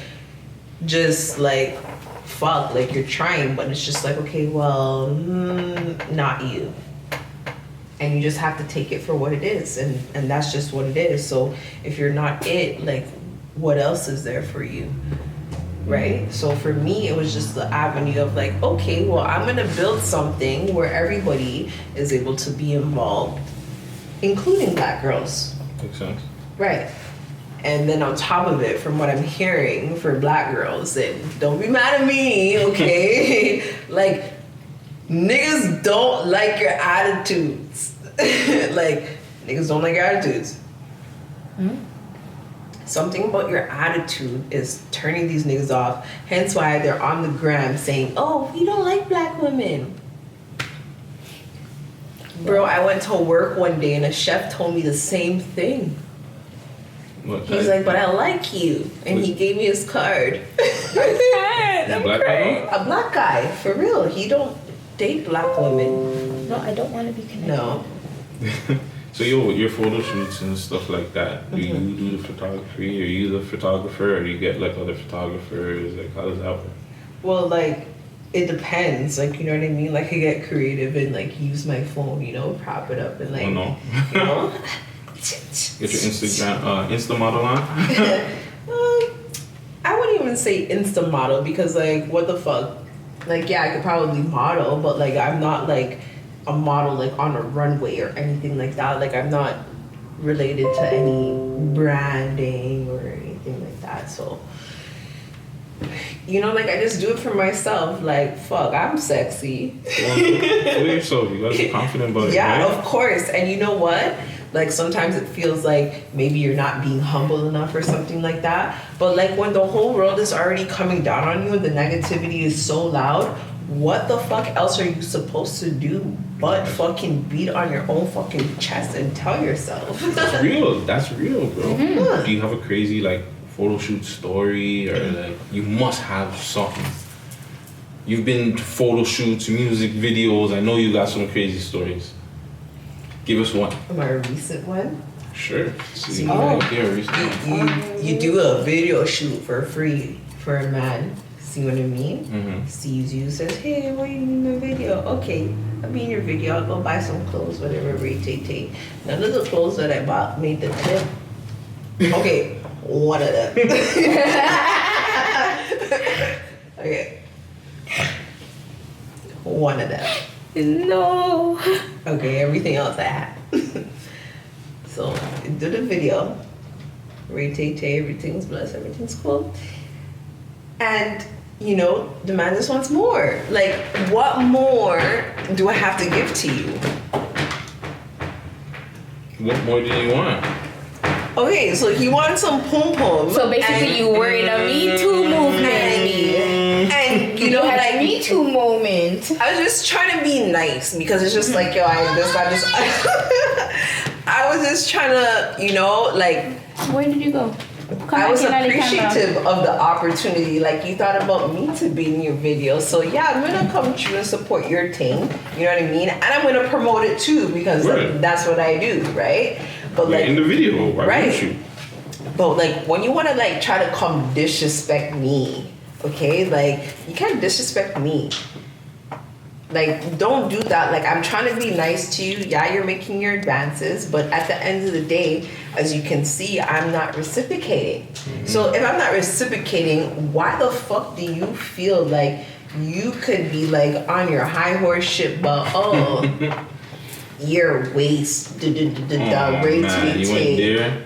just like, fuck, like you're trying, but it's just like, okay, well, not you. And you just have to take it for what it is, and that's just what it is. So if you're not it, like, what else is there for you? Right? So for me, it was just the avenue of like, okay, well, I'm gonna build something where everybody is able to be involved, including black girls. Makes sense. Right. And then on top of it, from what I'm hearing for black girls, and don't be mad at me, okay? Like, niggas don't like your attitudes. Like, niggas don't like your attitudes. Something about your attitude is turning these niggas off. Hence why they're on the gram saying, oh, we don't like black women. Bro, I went to work one day and a chef told me the same thing. What, He's like, but I like you. And he gave me his card. A black guy? A black guy, for real. He don't date black women. No, I don't want to be connected. No. So your photo shoots and stuff like that, do you do the photography? Are you the photographer, or do you get like other photographers? Like, how does that work? Well, like, it depends. Like, you know what I mean? Like, I get creative and like use my phone, you know, prop it up and like, Oh no. you know. Get your Instagram, Insta model on? I wouldn't even say Insta model because like, what the fuck? Like, yeah, I could probably model, but like, I'm not like a model like on a runway or anything like that. Like, I'm not related to any branding or anything like that. So, you know, like, I just do it for myself. Like, fuck, I'm sexy. Well, for yourself, you gotta be confident about it. Yeah, right? of course. And you know what? Like, sometimes it feels like maybe you're not being humble enough or something like that. But like, when the whole world is already coming down on you and the negativity is so loud, what the fuck else are you supposed to do but fucking beat on your own fucking chest and tell yourself? That's real. That's real, bro. Do you have a crazy like photo shoot story, or like you must have something? You've been to photo shoots, music videos. I know you got some crazy stories. Give us one. My recent one? Sure. See, Oh. recently. You do a video shoot for free for a man. See what I mean? Mm-hmm. Sees you, says, hey, what do you need in my video? Okay, I'll be in your video. I'll go buy some clothes, whatever, rate. None of the clothes that I bought made the clip. Okay, one of them. Okay. One of them. No. Okay, everything else I had. So, do the video. Rate, everything's blessed, everything's cool. And, you know, the man just wants more. Like, what more do I have to give to you? What more do you want? Okay, so he wants some pom-pom. So basically, you were in a Me Too movement. And, you know, had like, a Me Too moment. I was just trying to be nice because it's just like, yo, I was just trying to, you know, like, Where did you go? I was appreciative of the opportunity. Like, you thought about me to be in your video. So, yeah, I'm going to come through and support your thing. You know what I mean? And I'm going to promote it, too, because like, that's what I do, right? But You're like, in the video, why wouldn't you? But, like, when you want to, like, try to come disrespect me, okay? Like, you can't disrespect me. Like, don't do that. Like, I'm trying to be nice to you. Yeah, you're making your advances, but at the end of the day, as you can see, I'm not reciprocating. Mm-hmm. So if I'm not reciprocating, why the fuck do you feel like you could be like on your high horse shit, but your waist, rates we you went take. there?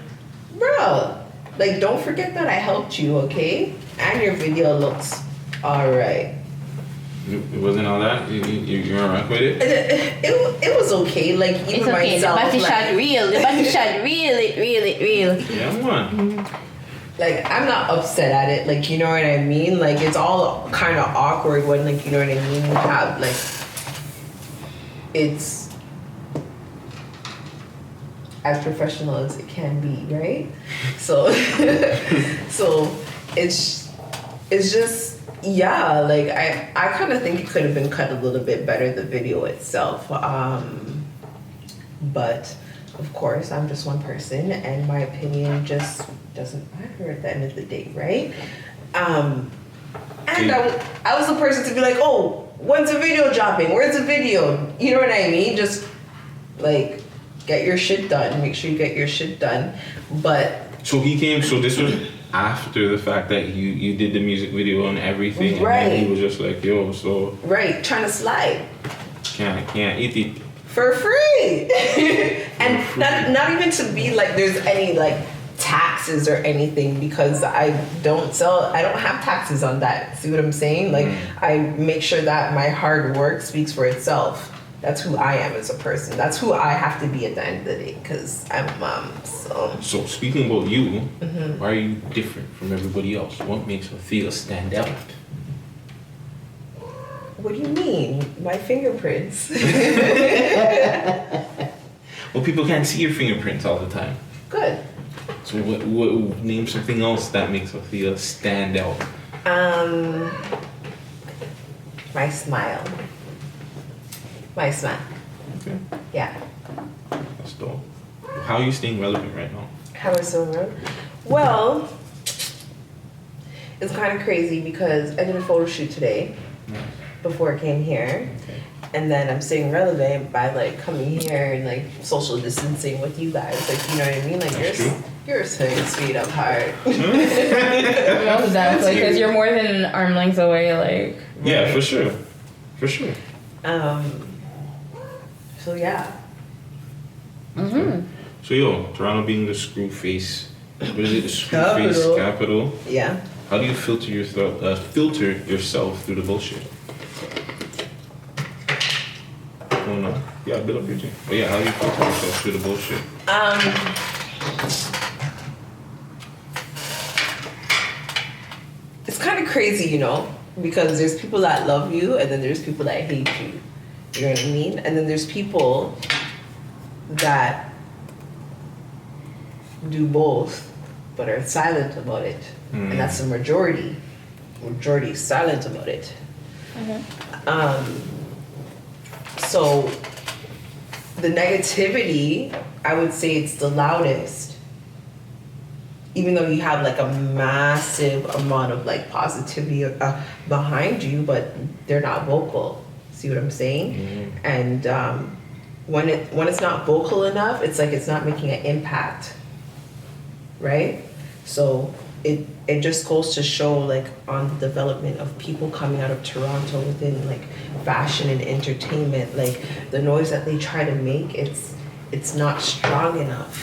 Bro, like, don't forget that I helped you, okay? And your video looks alright. It wasn't all that? You weren't rock with it? It was okay. Like, even It's okay. myself. The body like, shot real. The body shot real. Yeah, man. Like, I'm not upset at it. Like, you know what I mean? Like, it's all kind of awkward when, like, you know what I mean? You have, like, it's as professional as it can be, right? So, so it's just, yeah, like, I kind of think it could have been cut a little bit better, the video itself. But, of course, I'm just one person, and my opinion just doesn't matter at the end of the day, right? And I was the person to be like, oh, when's the video dropping? Where's the video? You know what I mean? Just, like, get your shit done. Make sure you get your shit done. But... So this was after the fact that you did the music video and everything. Right. And then he was just like, yo, so... Right, trying to slide. Can't eat it. For free. And not even to be like there's any like taxes or anything, because I don't have taxes on that. See what I'm saying? Like, I make sure that my hard work speaks for itself. That's who I am as a person. That's who I have to be at the end of the day, because I'm a mom. So speaking about you, why are you different from everybody else? What makes Athea stand out? What do you mean? My fingerprints. Well, people can't see your fingerprints all the time. Good. So what name something else that makes Athea stand out? My smile. Okay. Yeah. That's dope. How are you staying relevant right now? How is so? Well, it's kind of crazy because I did a photo shoot today before I came here. Okay. And then I'm staying relevant by like coming here and like social distancing with you guys. Like, you know what I mean? Like, you're so sweet of heart. Most definitely, because you're more than an arm length away. Like, Yeah, for sure. So yeah. So yo, Toronto being the screw face, what is it? The screw face capital. Yeah. How do you filter yourself through the bullshit? Oh no. Yeah, build up your team. But yeah, how do you filter yourself through the bullshit? It's kind of crazy, you know, because there's people that love you and then there's people that hate you. You know what I mean? And then there's people that do both but are silent about it. And that's the majority. Majority is silent about it. So the negativity, I would say it's the loudest. Even though you have like a massive amount of like positivity behind you, but they're not vocal. See what I'm saying? And when it's not vocal enough, it's like it's not making an impact, right? So it just goes to show like on the development of people coming out of Toronto within like fashion and entertainment, like the noise that they try to make, it's not strong enough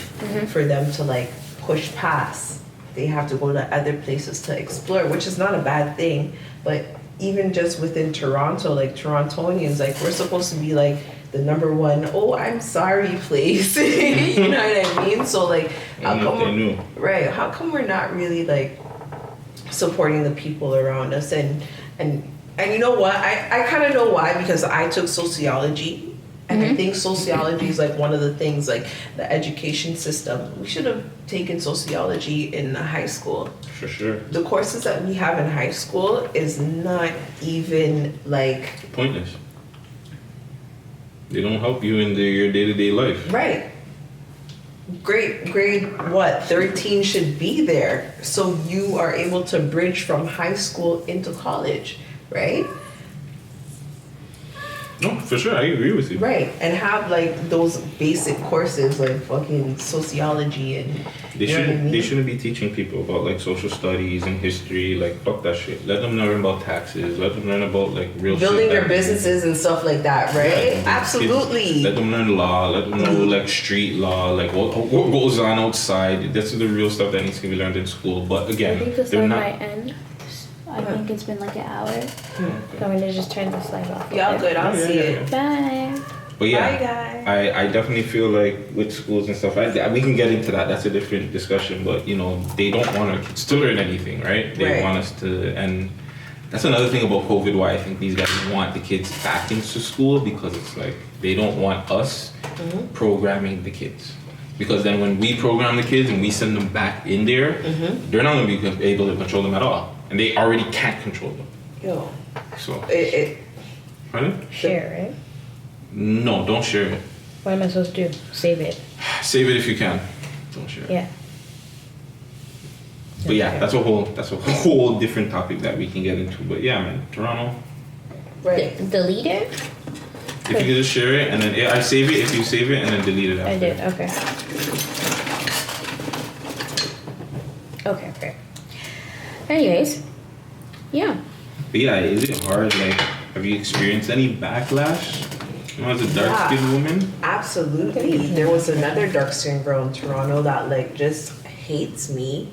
for them to like push past. They have to go to other places to explore, which is not a bad thing, but even just within Toronto, like Torontonians, like we're supposed to be like the number one, oh, I'm sorry place. You know what I mean? So like, how come we're not really like supporting the people around us? And you know what? I kind of know why, because I took sociology. And I think sociology is like one of the things, like the education system. We should have taken sociology in high school. For sure. The courses that we have in high school is not even like... Pointless. They don't help you in your day-to-day life. Right. Grade what? 13 should be there. So you are able to bridge from high school into college, right? No, for sure, I agree with you. Right, and have like those basic courses like fucking sociology and They shouldn't be teaching people about like social studies and history. Like fuck that shit. Let them learn about taxes. Let them learn about like real building shit their businesses and stuff like that, right? Yeah, Absolutely. kids, let them learn law. Let them know like street law, like what goes on outside. That's the real stuff that needs to be learned in school. But again, I think the they're slide not. might end. I think it's been like an hour. So I'm gonna just turn the slide off. Y'all good, I'll see it. Bye. But yeah, Bye, guys. I definitely feel like with schools and stuff, we can get into that. That's a different discussion. But you know, they don't want our kids to learn anything, right? They Right. want us to, and that's another thing about COVID. Why I think these guys want the kids back into school, because it's like they don't want us programming the kids. Because then when we program the kids and we send them back in there, they're not going to be able to control them at all, and they already can't control them. Yo, So, pardon? Share it. No, don't share it. What am I supposed to do? Save it. Save it if you can. Don't share it. Yeah. But yeah, that's a whole different topic that we can get into. But yeah, man, Toronto. right. Delete it? If you could just share it and then I save it. If you save it and then delete it after. I did. Okay. Okay. Anyways, yeah. But yeah, is it hard? Like, have you experienced any backlash? You know, as a dark-skinned woman. Absolutely. There was another dark skinned girl in Toronto that like just hates me.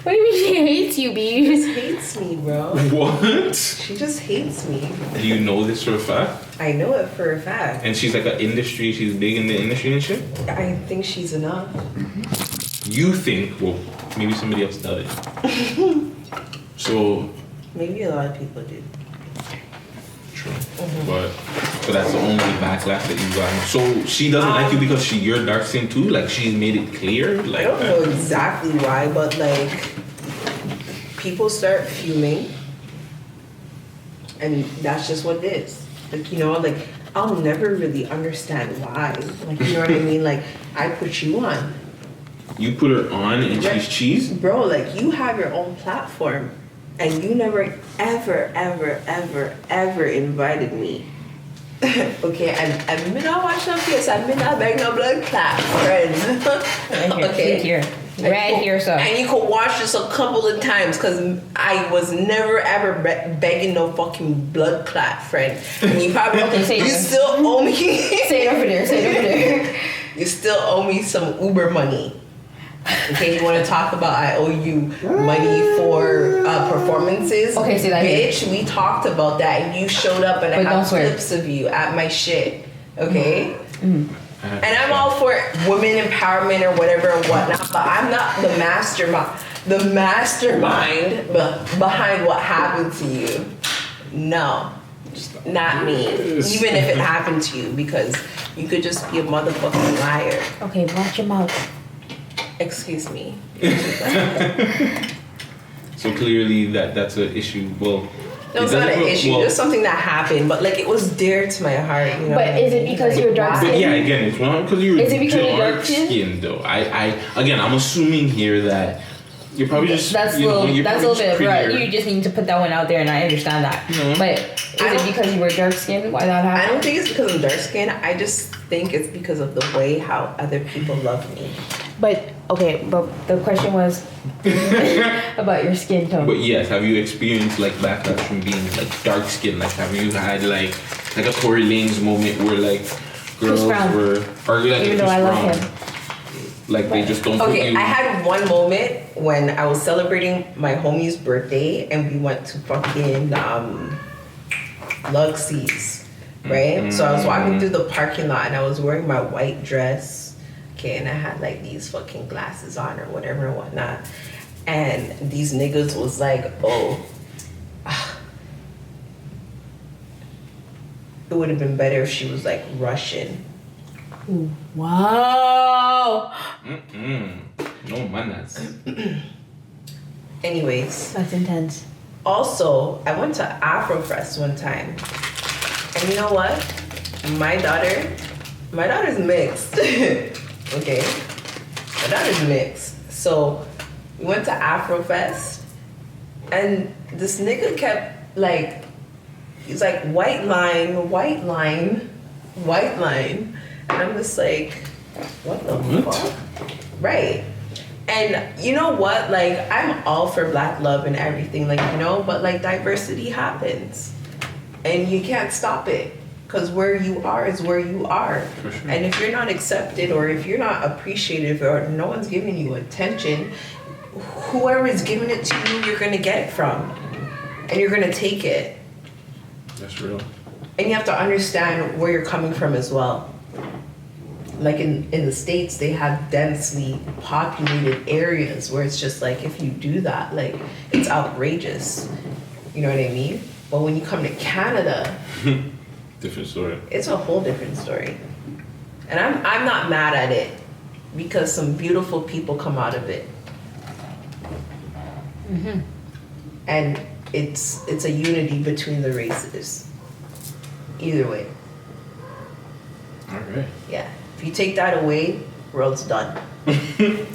What do you mean she hates you, She just B? hates me, bro. What? She just hates me. Do you know this for a fact? I know it for a fact. And she's like she's big in the industry and shit? I think she's enough. You think, well, maybe somebody else does it. So, Maybe a lot of people do. true. But that's the only backlash that you got. So she doesn't like you because you're dark skinned too? Like she's made it clear? Like I don't know exactly why, but like people start fuming, and that's just what it is. Like, you know, like I'll never really understand why. Like, you know what I mean? Like I put you on, You put her on and Right. she's cheese? bro. Like you have your own platform, and you never ever invited me. Okay, and me not watch no face, and me not beg no blood clot, friend. Okay. Here. Right here, so. And you could watch this a couple of times, because I was never ever begging no fucking blood clot, friend. And you probably Okay, say you it. still owe me. Say it over there. Say it over there. You still owe me some Uber money. Okay, you want to talk about I owe you money for performances? Okay, say that again. Bitch, we talked about that, and you showed up, and But I don't have swear. clips of you at my shit. Okay. Mm-hmm. And I'm all for women empowerment or whatever and whatnot, but I'm not the mastermind behind what happened to you. No, not me. Even if it happened to you, because you could just be a motherfucking liar. Okay, watch your mouth. Excuse me. So clearly that's an issue. Well, No, it's not an issue. It was something that happened, but like it was dear to my heart. You know. But is it because you're dark But skinned? yeah, again, it's wrong because you're Is it because you're dark dark-skinned? skinned though. I'm assuming here that you're probably just That's a you know, little. you're That's a probably little bit. just Right. prettier. You just need to put that one out there, and I understand that. Mhm. But is it because you were dark skinned? Why that I happened? don't think it's because I'm dark skinned. I just think it's because of the way how other people love me. But okay, but the question was about your skin tone. But yes, have you experienced like backlash from being like dark skinned? Like have you had like a Tory Lanez moment where like girls Brown. were or like Even a though Chris I love Brown, him. like they just don't put Okay, you. I had one moment when I was celebrating my homie's birthday and we went to fucking Luxie's, right? So I was walking through the parking lot and I was wearing my white dress, okay, and I had like these fucking glasses on or whatever and whatnot. And these niggas was like, oh, it would have been better if she was like Russian. Wow. No manners. Anyways. That's intense. Also, I went to Afrofest one time, and you know what? My daughter's mixed. Okay, my daughter's mixed. So we went to Afrofest, and this nigga kept like He's like, white line, white line, white line. And I'm just like, what the fuck? Right. And you know what? Like, I'm all for black love and everything, like, you know, but like diversity happens. And you can't stop it. Because where you are is where you are. For sure. And if you're not accepted or if you're not appreciative or no one's giving you attention, whoever is giving it to you, you're going to get it from. And you're going to take it. That's real. And you have to understand where you're coming from as well. Like in the States, they have densely populated areas where it's just like, if you do that, like, it's outrageous. You know what I mean? But when you come to Canada, different story. it's a whole different story. And I'm not mad at it because some beautiful people come out of it. Mm-hmm. And it's a unity between the races. Either way. All right. Yeah. If you take that away, world's done. It's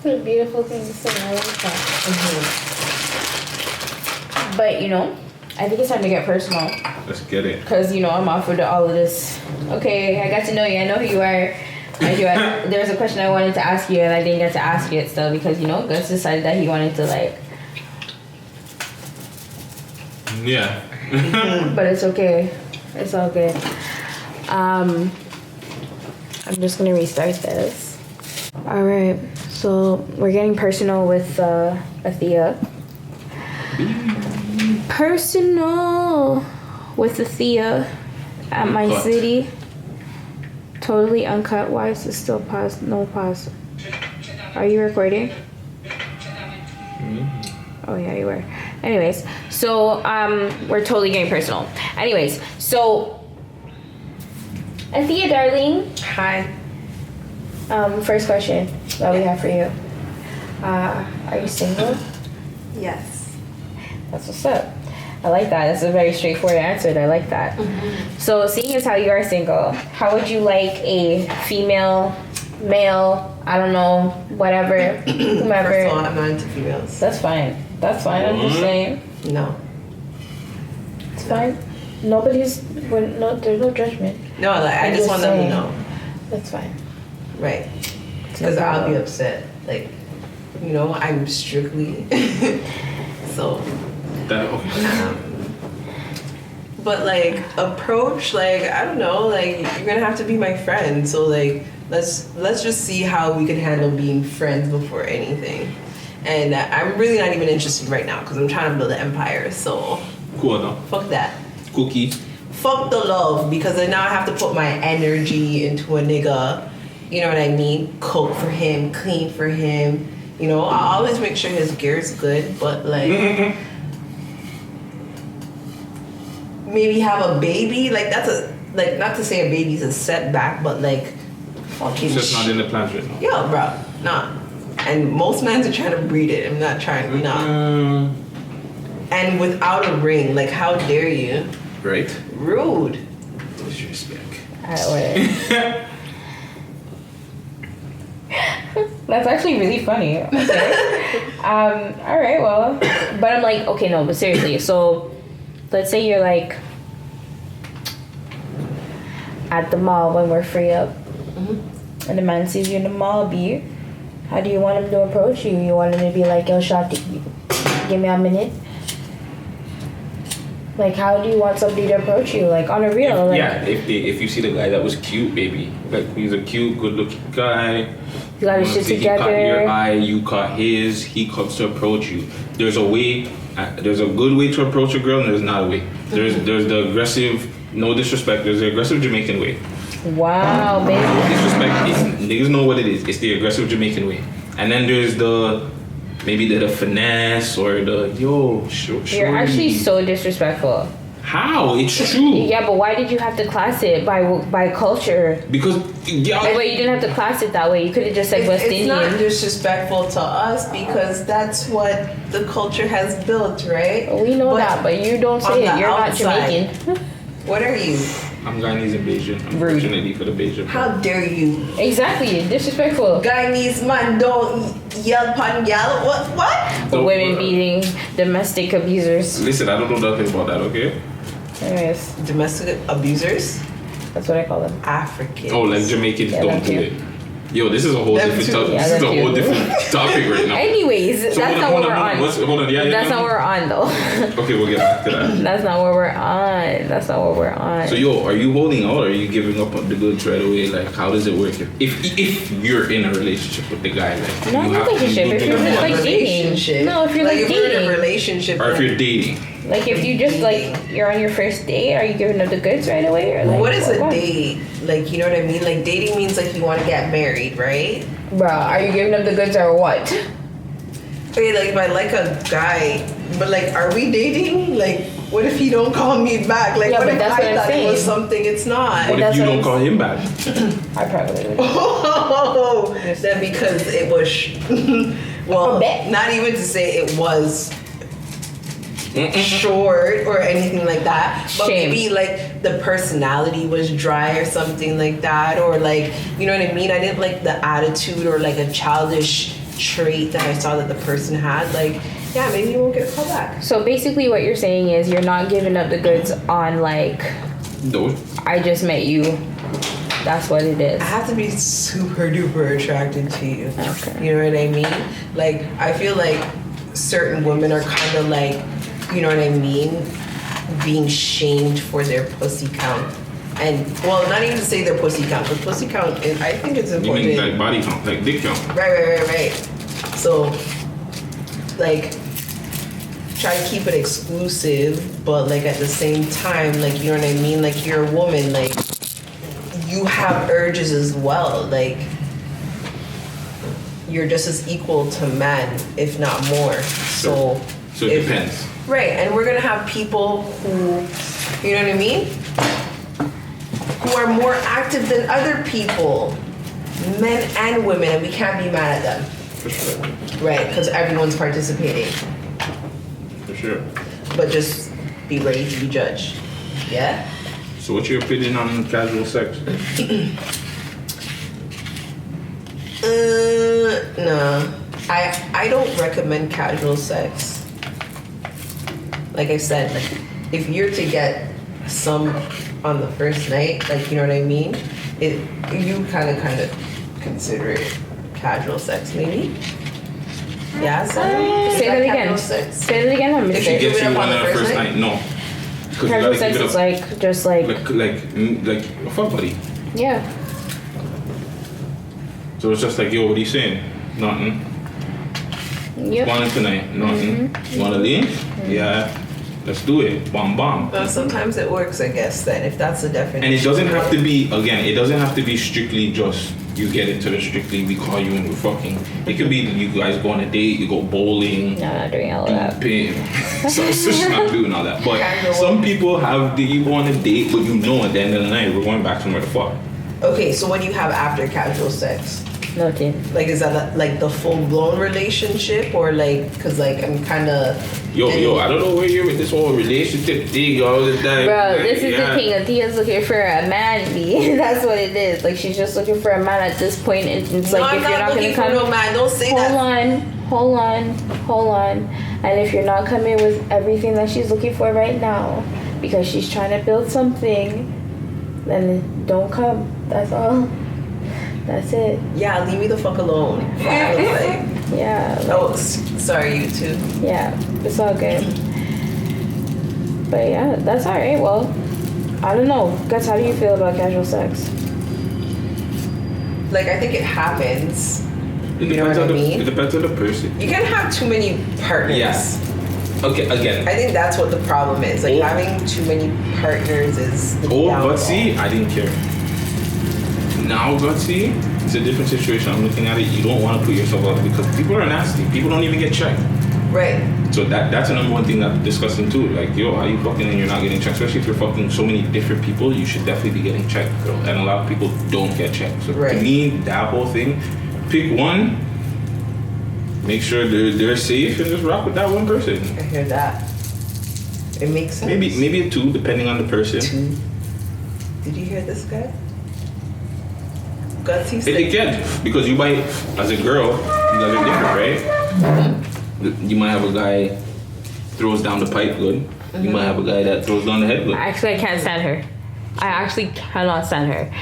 a beautiful thing to say. I like that. Mm-hmm. But, you know, I think it's time to get personal. Let's get it. Because, you know, I'm offered all of this. Okay, I got to know you. I know who you are. There was a question I wanted to ask you, and I didn't get to ask you it still because, you know, Guttz decided that he wanted to, like... Yeah. But it's okay. It's all good. I'm just going to restart this. All right. So we're getting personal with Athea. Personal with Athea at my Uncut. city. Totally uncut. Why is this still pause? No pause. Are you recording? Oh yeah, you were. Anyways, so we're totally getting personal. Anyways, so Athea, darling. Hi. First question that we have for you. Are you single? Yes. That's what's up. I like that. That's a very straightforward answer. I like that. Mm-hmm. So, seeing as how you are single, how would you like a female, male, I don't know, whatever, whomever? First of all, I'm not into females. That's fine. That's fine. I'm just saying. No. It's fine. There's no judgment. No, like, I just want them to know. That's fine. Right. Because I'll be upset. Like, you know, I'm strictly. So. But like approach, like, I don't know, like, you're gonna have to be my friend. So like, let's just see how we can handle being friends before anything. And I'm really not even interested right now because I'm trying to build an empire. So Cool enough. fuck that. Cookie. Fuck the love, because then now I have to put my energy into a nigga. You know what I mean? Cook for him, clean for him. You know, I always make sure his gear's good, but like maybe have a baby. Like that's a like, not to say a baby's a setback, but like fucking It's just not in the plans right now. Yo, bro, nah. And most men are trying to breed it. I'm not trying, nah. And without a ring, like how dare you? Right. Rude. Disrespect. Alright, that's actually really funny. Okay. Alright, well, but I'm like, okay, no, but seriously, so let's say you're like at the mall when we're free up, and the man sees you in the mall, B, how do you want him to approach you? You want him to be like, yo, shawty, give me a minute? Like, how do you want somebody to approach you? Like, on a real, like... Yeah, if you see the guy that was cute, baby. Like, he's a cute, good-looking guy. You got his shit He together. caught your eye, you caught his. He comes to approach you. There's a way. There's a good way to approach a girl, and there's not a way. There's the aggressive, no disrespect. There's the aggressive Jamaican way. Wow, baby. No disrespect. Niggas know what it is. It's the aggressive Jamaican way. And then there's maybe the finesse or the You're actually so disrespectful. How? It's true. Yeah, but why did you have to class it by culture? Because Like, wait, you didn't have to class it that way. You could have just said West It's Indian. not disrespectful to us because that's what the culture has built, right? We know that, but you don't say it. You're not Jamaican. What are you? I'm Guyanese and Bajan. Rude. Unfortunately for the Bajan. How dare you? Exactly, disrespectful. Guyanese man don't yell upon yell. What? Don't Women worry. beating domestic abusers. Listen, I don't know nothing about that, okay? Anyways, Domestic abusers? that's what I call them. Africans. Oh, like Jamaicans Yeah, don't that do too. it. Yo, this is a whole Them different too. topic. Yeah, This is that a whole too. different topic right now. Anyways, So that's not what we're on. Hold on, yeah, That's not what we're on though. Okay, we'll get back to that. That's not what we're on. That's not what we're on. So yo, are you holding out or are you giving up on the goods right away? Like, how does it work if you're in a relationship with the guy? Like, Not you a have to relationship. do If the you're goods, just like dating. Relationship. No, if you're like if you're in a dating. relationship, or if you're dating. Like if you just like you're on your first date, are you giving up the goods right away or like what is a what? date? Like, you know what I mean? Like, dating means like you want to get married, right? Bruh, are you giving up the goods or what? Okay, like if I like a guy, but like, are we dating? Like, what if he don't call me back? Like, Yeah, what but if that's I what I'm thought it was saying. something it's not? What that's if you what don't I'm call him back? I probably would. Oh, then because it was, well, I bet. not even to say it was short or anything like that, but Shame. maybe like the personality was dry or something like that, or like, you know what I mean? I didn't like the attitude or like a childish trait that I saw that the person had. Like, yeah, maybe you won't get a call back. So basically what you're saying is you're not giving up the goods on like No. I just met you. That's what it is. I have to be super duper attracted to you. Okay. You know what I mean? Like, I feel like certain women are kind of like, you know what I mean, being shamed for their pussy count. And, well, not even to say their pussy count, but pussy count, is, I think it's You important. mean like body count, like dick count? Right. So, like, try to keep it exclusive, but like at the same time, like, you know what I mean? Like, you're a woman, like, you have urges as well. Like, you're just as equal to men, if not more. So it if- depends. Right, and we're gonna have people who, you know what I mean? Who are more active than other people, men and women, and we can't be mad at them. For sure. Right, because everyone's participating. For sure. But just be ready to be judged. Yeah? So what's your opinion on casual sex? No. I don't recommend casual sex. Like I said, like, if you're to get some on the first night, like, you know what I mean? You kind of consider it casual sex, maybe? Yeah, so Say that again. Sex? Say that again. I'm If She you missing. gets give it you up one on on the the first first night? night? No. Because you Casual gotta sex give it is up. like just like Like a fuck buddy. yeah. So it's just like, yo, what are you saying? Nothing. Yep. Wanting tonight? Nothing. You wanna leave? Yeah. Let's do it. Bam bam. Well, sometimes it works, I guess, then, if that's the definition. And it doesn't have to be, again, it doesn't have to be strictly just you get into the strictly we call you and we're fucking. It could be you guys go on a date, you go bowling, No, I'm not doing all of that. so she's not doing all that. But Casual. some people have, you go on a date, but you know at the end of the night we're going back somewhere to fuck. Okay, so what do you have after casual sex? Nothing. Like, is that like the full-blown relationship, or like, because like I'm kind of Yo, I don't know where you're with this whole relationship thing all the time. Bro, this is Yeah. the thing. Athea's looking for a man, B. That's what it is. Like, she's just looking for a man at this point. It's No, like, I'm if you're not gonna looking for come, no man. Don't say hold that. hold on. And if you're not coming with everything that she's looking for right now, because she's trying to build something, then don't come. That's all. That's it. Yeah, leave me the fuck alone. Like, Yeah. Like, oh, sorry, you too. yeah. It's all good. But yeah, that's all right. Well, I don't know. Guts, how do you feel about casual sex? Like, I think it happens. It You know depends what I on mean? It depends on the person. You can't have too many partners. Yeah. Okay, again. I think that's what the problem is. Like, Oh. having too many partners is the Oh, downfall. Guttzy, I didn't care. Now, Guttzy, it's a different situation. I'm looking at it. You don't want to put yourself out because people are nasty. People don't even get checked. Right. So that's the number one thing I'm discussing too. Like, yo, how you fucking and you're not getting checked? Especially if you're fucking so many different people, you should definitely be getting checked, girl. And a lot of people don't get checked. So Right. to me, that whole thing, pick one, make sure they're safe, and just rock with that one person. I hear that. It makes sense. Maybe a two, depending on the person. Two. Did you hear this guy? Guttzy It said. again, because you might, as a girl, guys are different, right? You might have a guy throws down the pipe good. You might have a guy that throws down the head good. Actually, I can't stand her. I actually cannot stand her.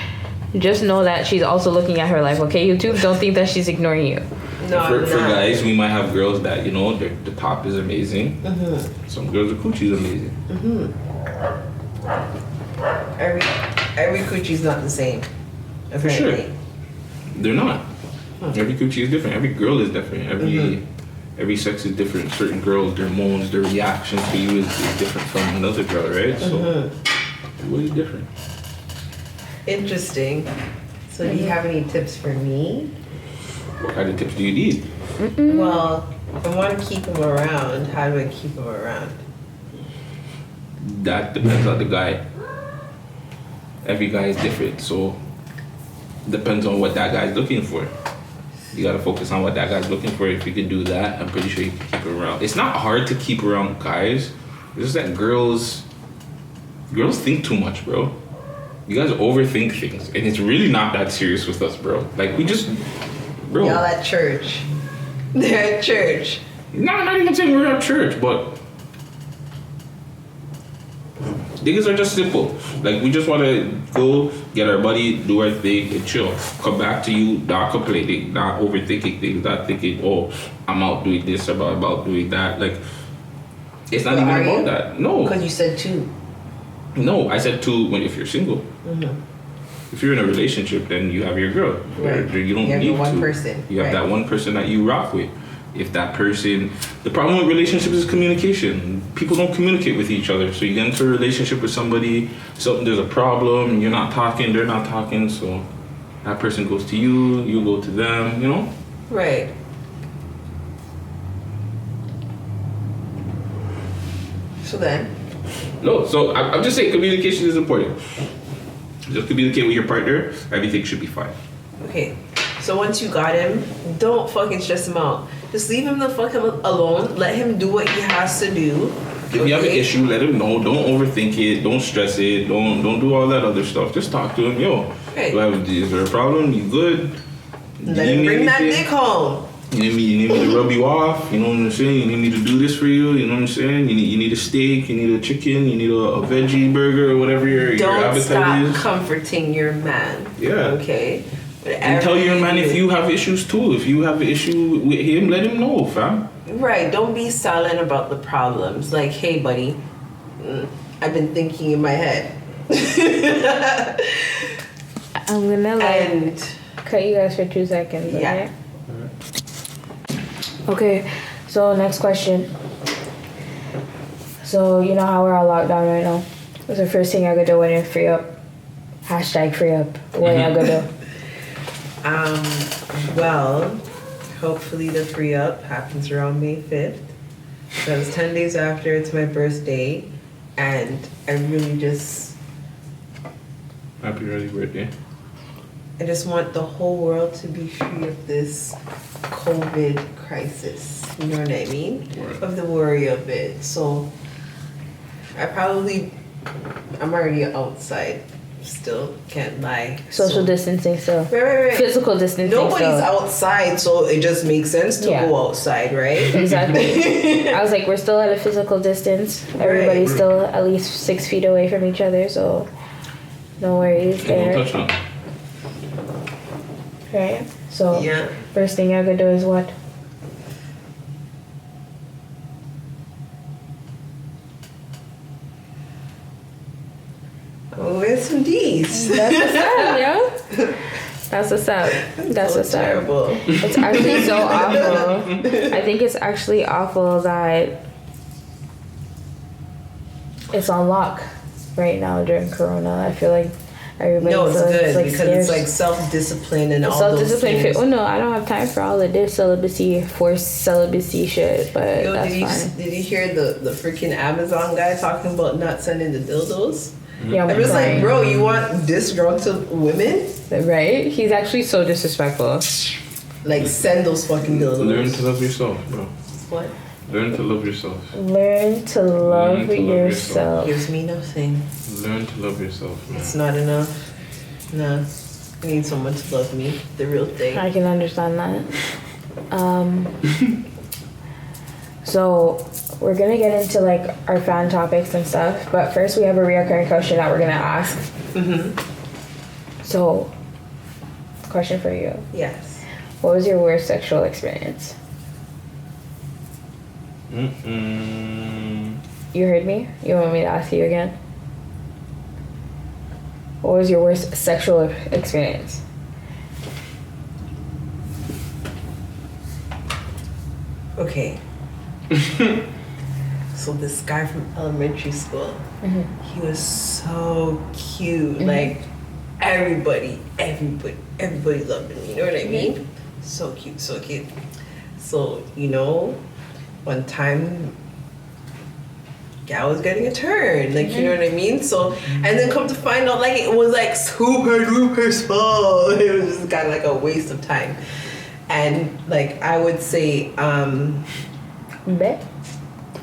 Just know that she's also looking at her life, okay, YouTube? Don't think that she's ignoring you. No, for guys, we might have girls that, you know, the top is amazing. Some girls' coochie is amazing. Every coochie's not the same. For sure. They're not. Every coochie is different. Every girl is different. Every sex is different. Certain girls, their moans, their reactions to you is different from another girl, right? So, really different. Interesting. So, do you have any tips for me? What kind of tips do you need? Well, if I want to keep him around, how do I keep him around? That depends on the guy. Every guy is different, so depends on what that guy's looking for. You gotta focus on what that guy's looking for. If you can do that, I'm pretty sure you can keep it around. It's not hard to keep around guys. It's just that girls think too much, bro. You guys overthink things, and it's really not that serious with us, bro. Like we just, bro. Y'all at church. They're at church. No, I'm not even saying we're at church, but niggas are just simple. Like we just want to go get our money, do our thing, and chill. Come back to you, not complaining, not overthinking things, not thinking, oh, I'm out doing this, I'm about doing that. Like it's not even about that. No, because you said 2. No, I said 2 if you're single. If you're in a relationship, then you have your girl. Right. You don't need one 2. person. You have that one person that you rock with. If that person, the problem with relationships is communication. People don't communicate with each other. So you get into a relationship with somebody, there's a problem, and you're not talking, they're not talking, so that person goes to you, you go to them, you know? Right. So then? No, so I'm just saying communication is important. Just communicate with your partner, everything should be fine. Okay, so once you got him, don't fucking stress him out. Just leave him the fuck alone. Let him do what he has to do. If you have an issue, let him know. Don't overthink it. Don't stress it. Don't do all that other stuff. Just talk to him. Yo, is there a problem? You good? Let him bring that dick home. You need me to rub you off? You know what I'm saying? You need me to do this for you? You know what I'm saying? You need a steak? You need a chicken? You need a veggie burger or whatever your appetite is? Don't stop comforting your man. Yeah. Okay? And tell your man if you have issues too. If you have an issue with him, let him know, fam. Right. Don't be silent about the problems. Like, hey, buddy, I've been thinking in my head. I'm gonna cut you guys for 2 seconds. Okay? Yeah. Okay. So next question. So you know how we're all locked down right now. What's the first thing I could do when you're free up? Hashtag free up. What y'all gonna do? Well, hopefully the free up happens around May 5th. Because 10 days after, it's my birthday. And I really just... Happy early birthday. I just want the whole world to be free of this COVID crisis. You know what I mean? Right. Of the worry of it. So, I'm already outside. Still, can't lie. Social distancing still. Right. Physical distancing Nobody's outside, so it just makes sense to go outside, right? Exactly. I was like, we're still at a physical distance. Everybody's still at least 6 feet away from each other, so no worries there. Don't touch them. Right? So, first thing I could do is what? Oh, it's some D's. That's what's up, yo. That's what's up. That's what's up. Terrible. It's actually so awful. I think it's actually awful that it's on lock right now during Corona. I feel like everybody's good like because scared. it's like self-discipline and all those self-discipline. things. Oh no, I don't have time for all of this forced celibacy shit. But Yo, that's fine. Did you hear the freaking Amazon guy talking about not sending the dildos? Yeah, I was like, bro, you want disgruntled women? Right? He's actually so disrespectful. Like, send those fucking dildos. Learn to love yourself, bro. What? Learn to love yourself. Learn to love yourself. Gives me nothing. Learn to love yourself, man. It's not enough. No. I need someone to love me. The real thing. I can understand that. So we're gonna get into like our fan topics and stuff, but first we have a recurring question that we're gonna ask. So, question for you. Yes. What was your worst sexual experience? You heard me? You want me to ask you again? What was your worst sexual experience? Okay. So this guy from elementary school, he was so cute. Like everybody loved him. You know what I mean? So cute, so cute. So one time, gal was getting a turn. Like you know what I mean? So and then come to find out, like it was like super duper small. It was just kind of like a waste of time. And like I would say, Bet.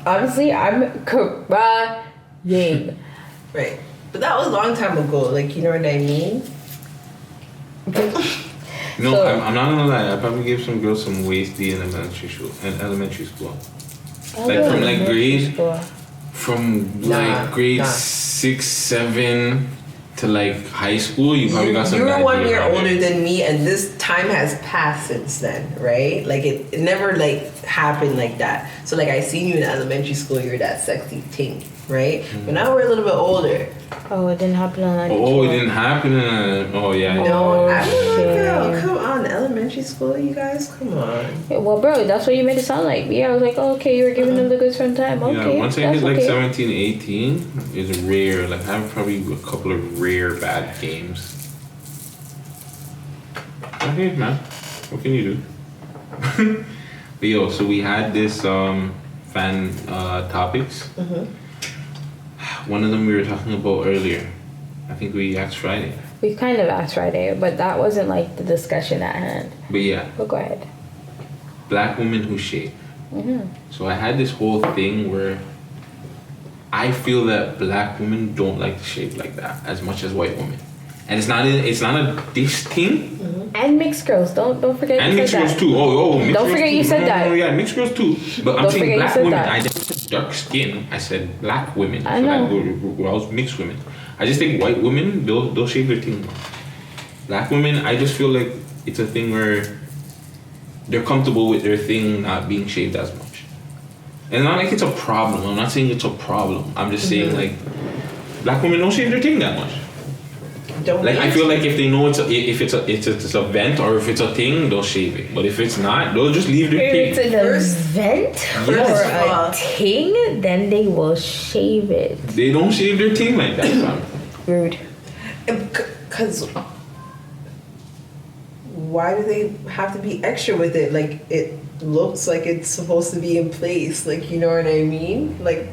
Honestly, I'm crying. Right. But that was a long time ago. Like, you know what I mean? No, so, I'm not gonna lie. I probably gave some girls some wasty in elementary school. Like from like grade 6, 7 to like high school. You probably got some. You were 1 year older than me, and this time has passed since then, right? Like it never like happened like that. So like I seen you in elementary school, you're that sexy thing, right? But now we're a little bit older. Oh, it didn't happen on that. Oh, it didn't happen oh yeah. No, I don't know, girl. Come on, elementary school, you guys, come on. Yeah, well, bro, that's what you made it sound like. Yeah, I was like, oh, okay, you were giving them the goods from time. Okay, yeah, once I hit like 17, 18, it's rare. Like I have probably a couple of rare bad games. Okay, man, what can you do? But yo, so we had this fan topics. One of them we were talking about earlier. I think we asked Friday. We kind of asked Friday, but that wasn't like the discussion at hand. But yeah. But go ahead. Black women who shave. So I had this whole thing where I feel that black women don't like to shave like that as much as white women. And it's not a dish thing. And mixed girls, don't forget. And you said mixed girls that. too. Mixed don't girls forget too. you said that. No, yeah, mixed girls too. But I'm saying black women. That. I didn't say dark skin. I said black women. I know. I was mixed women. I just think white women they'll shave their thing. Black women, I just feel like it's a thing where they're comfortable with their thing not being shaved as much. And it's not like it's a problem. I'm not saying it's a problem. I'm just saying like black women don't shave their thing that much. I feel like if they know it's a vent or if it's a thing, they'll shave it. But if it's not, they'll just leave their thing. If it's an event or a thing, then they will shave it. They don't shave their thing like that, fam. Rude. Because why do they have to be extra with it? Like it looks like it's supposed to be in place. Like you know what I mean? Like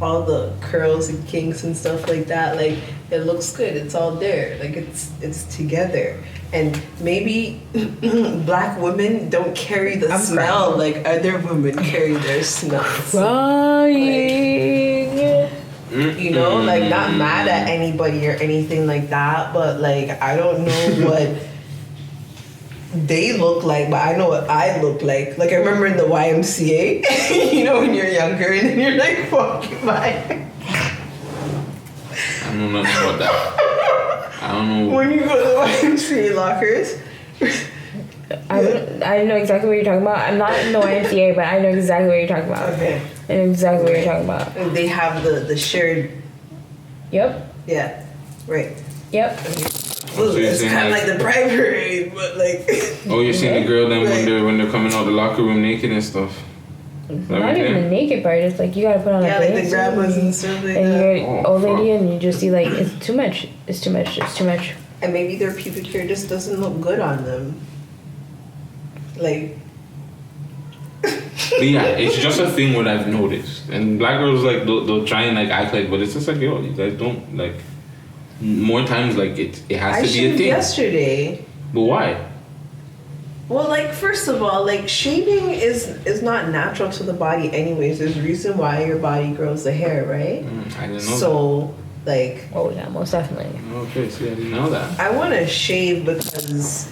all the curls and kinks and stuff like that. Like it looks good. It's all there. Like it's together. And maybe black women don't carry the smell like other women carry their smells. Crying. You know, like not mad at anybody or anything like that, but like I don't know what they look like, but I know what I look like. Like I remember in the YMCA, you know, when you're younger and then you're like, fuck bye. I don't know nothing about that. I don't know. When you go to the YMCA lockers. I know exactly what you're talking about. I'm not in the YMCA, but I know exactly what you're talking about. Okay. I know exactly what you're talking about. And they have the shared. Yep. Yeah. Right. Yep. Well, it's kind of like the primary, but like. Oh, you're seeing the girl then when they're coming out the locker room naked and stuff. Not even the naked part. It's like you gotta put on like the grandmas and stuff like that. And you're old lady, and you just see like it's too much. It's too much. It's too much. And maybe their pubic hair just doesn't look good on them. Like. But yeah, it's just a thing what I've noticed, and black girls like they'll try and like act like, but it's just like yo, you guys don't like. More times like it has to be a thing. Yesterday. But why? Well, like first of all, like shaving is not natural to the body anyways. There's a reason why your body grows the hair, right? I didn't know so, like... Oh, yeah, most definitely. Okay, see, I didn't know that. I want to shave because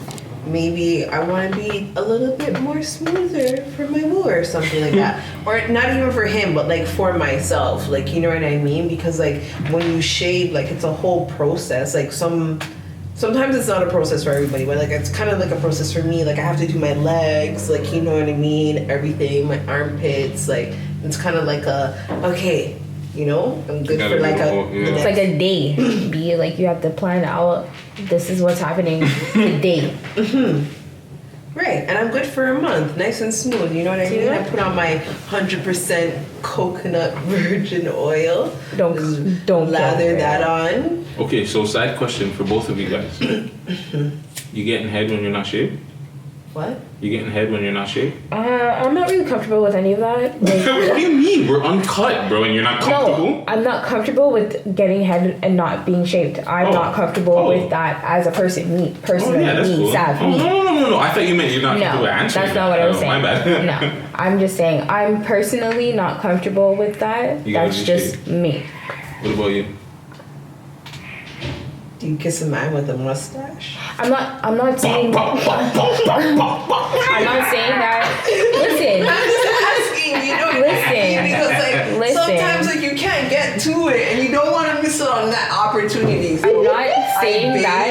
maybe I want to be a little bit more smoother for my woo or something like that. Or not even for him, but like for myself. Like, you know what I mean? Because like when you shave, like it's a whole process. Like sometimes it's not a process for everybody, but like it's kind of like a process for me. Like I have to do my legs, like, you know what I mean? Everything, my armpits, like it's kind of like okay, you know, I'm good for like it's like a day. Be like you have to plan out. This is what's happening today. Right, and I'm good for a month, nice and smooth. You know what I mean? I put on my 100% coconut virgin oil. Don't lather that on. Okay, so side question for both of you guys. You getting head when you're not shaved? What? You getting head when you're not shaved? I'm not really comfortable with any of that. Like, what do you mean? We're uncut, bro, and you're not comfortable? No, I'm not comfortable with getting head and not being shaved. I'm not comfortable with that as a person. Me, personally, cool. Sav, me. No. I thought you meant you're not comfortable with answering. That's not what I was saying. My bad. No, I'm just saying I'm personally not comfortable with that. That's just shaved. me. What about you? Do you kiss a man with a mustache? I'm not saying I'm not saying that. Listen. I'm just asking, you know what I mean? Because like sometimes like you can't get to it and you don't want to miss out on that opportunity. So I'm not saying that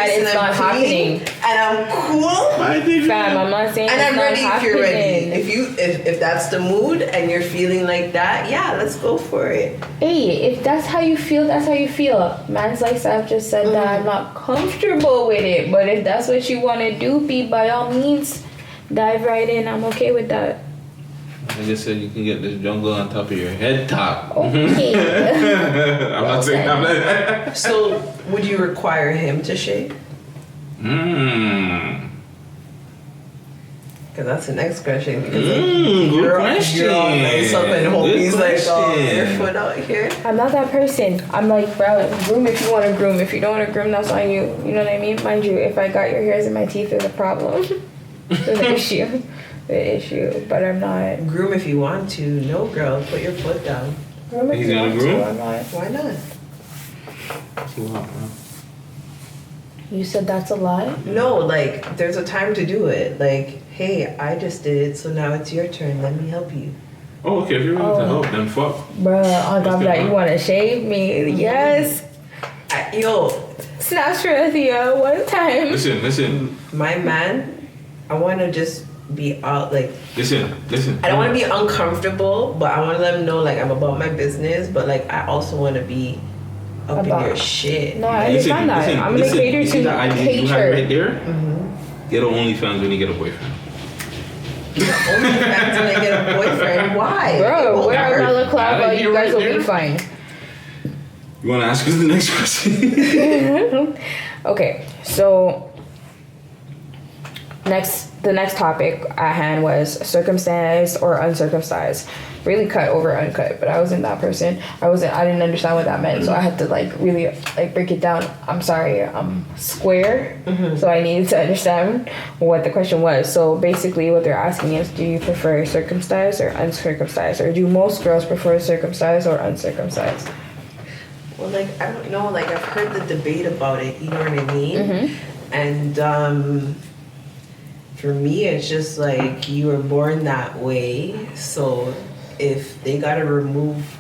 it's not happening. And I'm cool. Fam, I'm not saying and it's I'm not ready happening. if you're ready. If that's the mood and you're feeling like that, yeah, let's go for it. Hey, if that's how you feel, that's how you feel. Man's like Sav just said that I'm not comfortable with it. But if that's what you want to do, be by all means, dive right in. I'm okay with that. I just said you can get this jungle on top of your head top. Okay. I'm not saying I'm not. So, would you require him to shave? Because that's the next question. Because good question. You're all nice up and homie's like, oh, your foot out here. I'm not that person. I'm like, bro, groom if you want to groom. If you don't want to groom, that's on you. You know what I mean? Mind you, if I got your hairs in my teeth, there's a problem. There's an issue. The issue. But I'm not. Groom if you want to. No, girl, put your foot down. Groom if He's you gonna want groom? to. I'm not. Why not? Too hot, bro. You said that's a lie? No, like, there's a time to do it. Like, hey, I just did it, so now it's your turn. Let me help you. Oh, okay. If you're willing to help, then fuck. Bruh, on top of that, you want to shave me? Yes. Yo. Snaps for Athea one time. Listen. My man, I want to just be out, like... Listen. I don't want to be uncomfortable, but I want to let them know, like, I'm about my business, but, like, I also want to be up in your shit. No, I understand that. I'm going to cater to that idea you have right there? Mm-hmm. Get an OnlyFans when you get a boyfriend. OnlyFans when I get a boyfriend? Why? Bro, we're Bella Clava, you guys will be fine. You want to ask us the next question? Okay, so the next topic at hand was circumcised or uncircumcised. Really cut over uncut, but I wasn't that person. I didn't understand what that meant, so I had to like really like break it down. I'm sorry, I'm square, so I needed to understand what the question was. So basically what they're asking is, do you prefer circumcised or uncircumcised, or do most girls prefer circumcised or uncircumcised? Well, like, I don't know, like, I've heard the debate about it, you know what I mean? And for me, it's just like, you were born that way, so if they gotta remove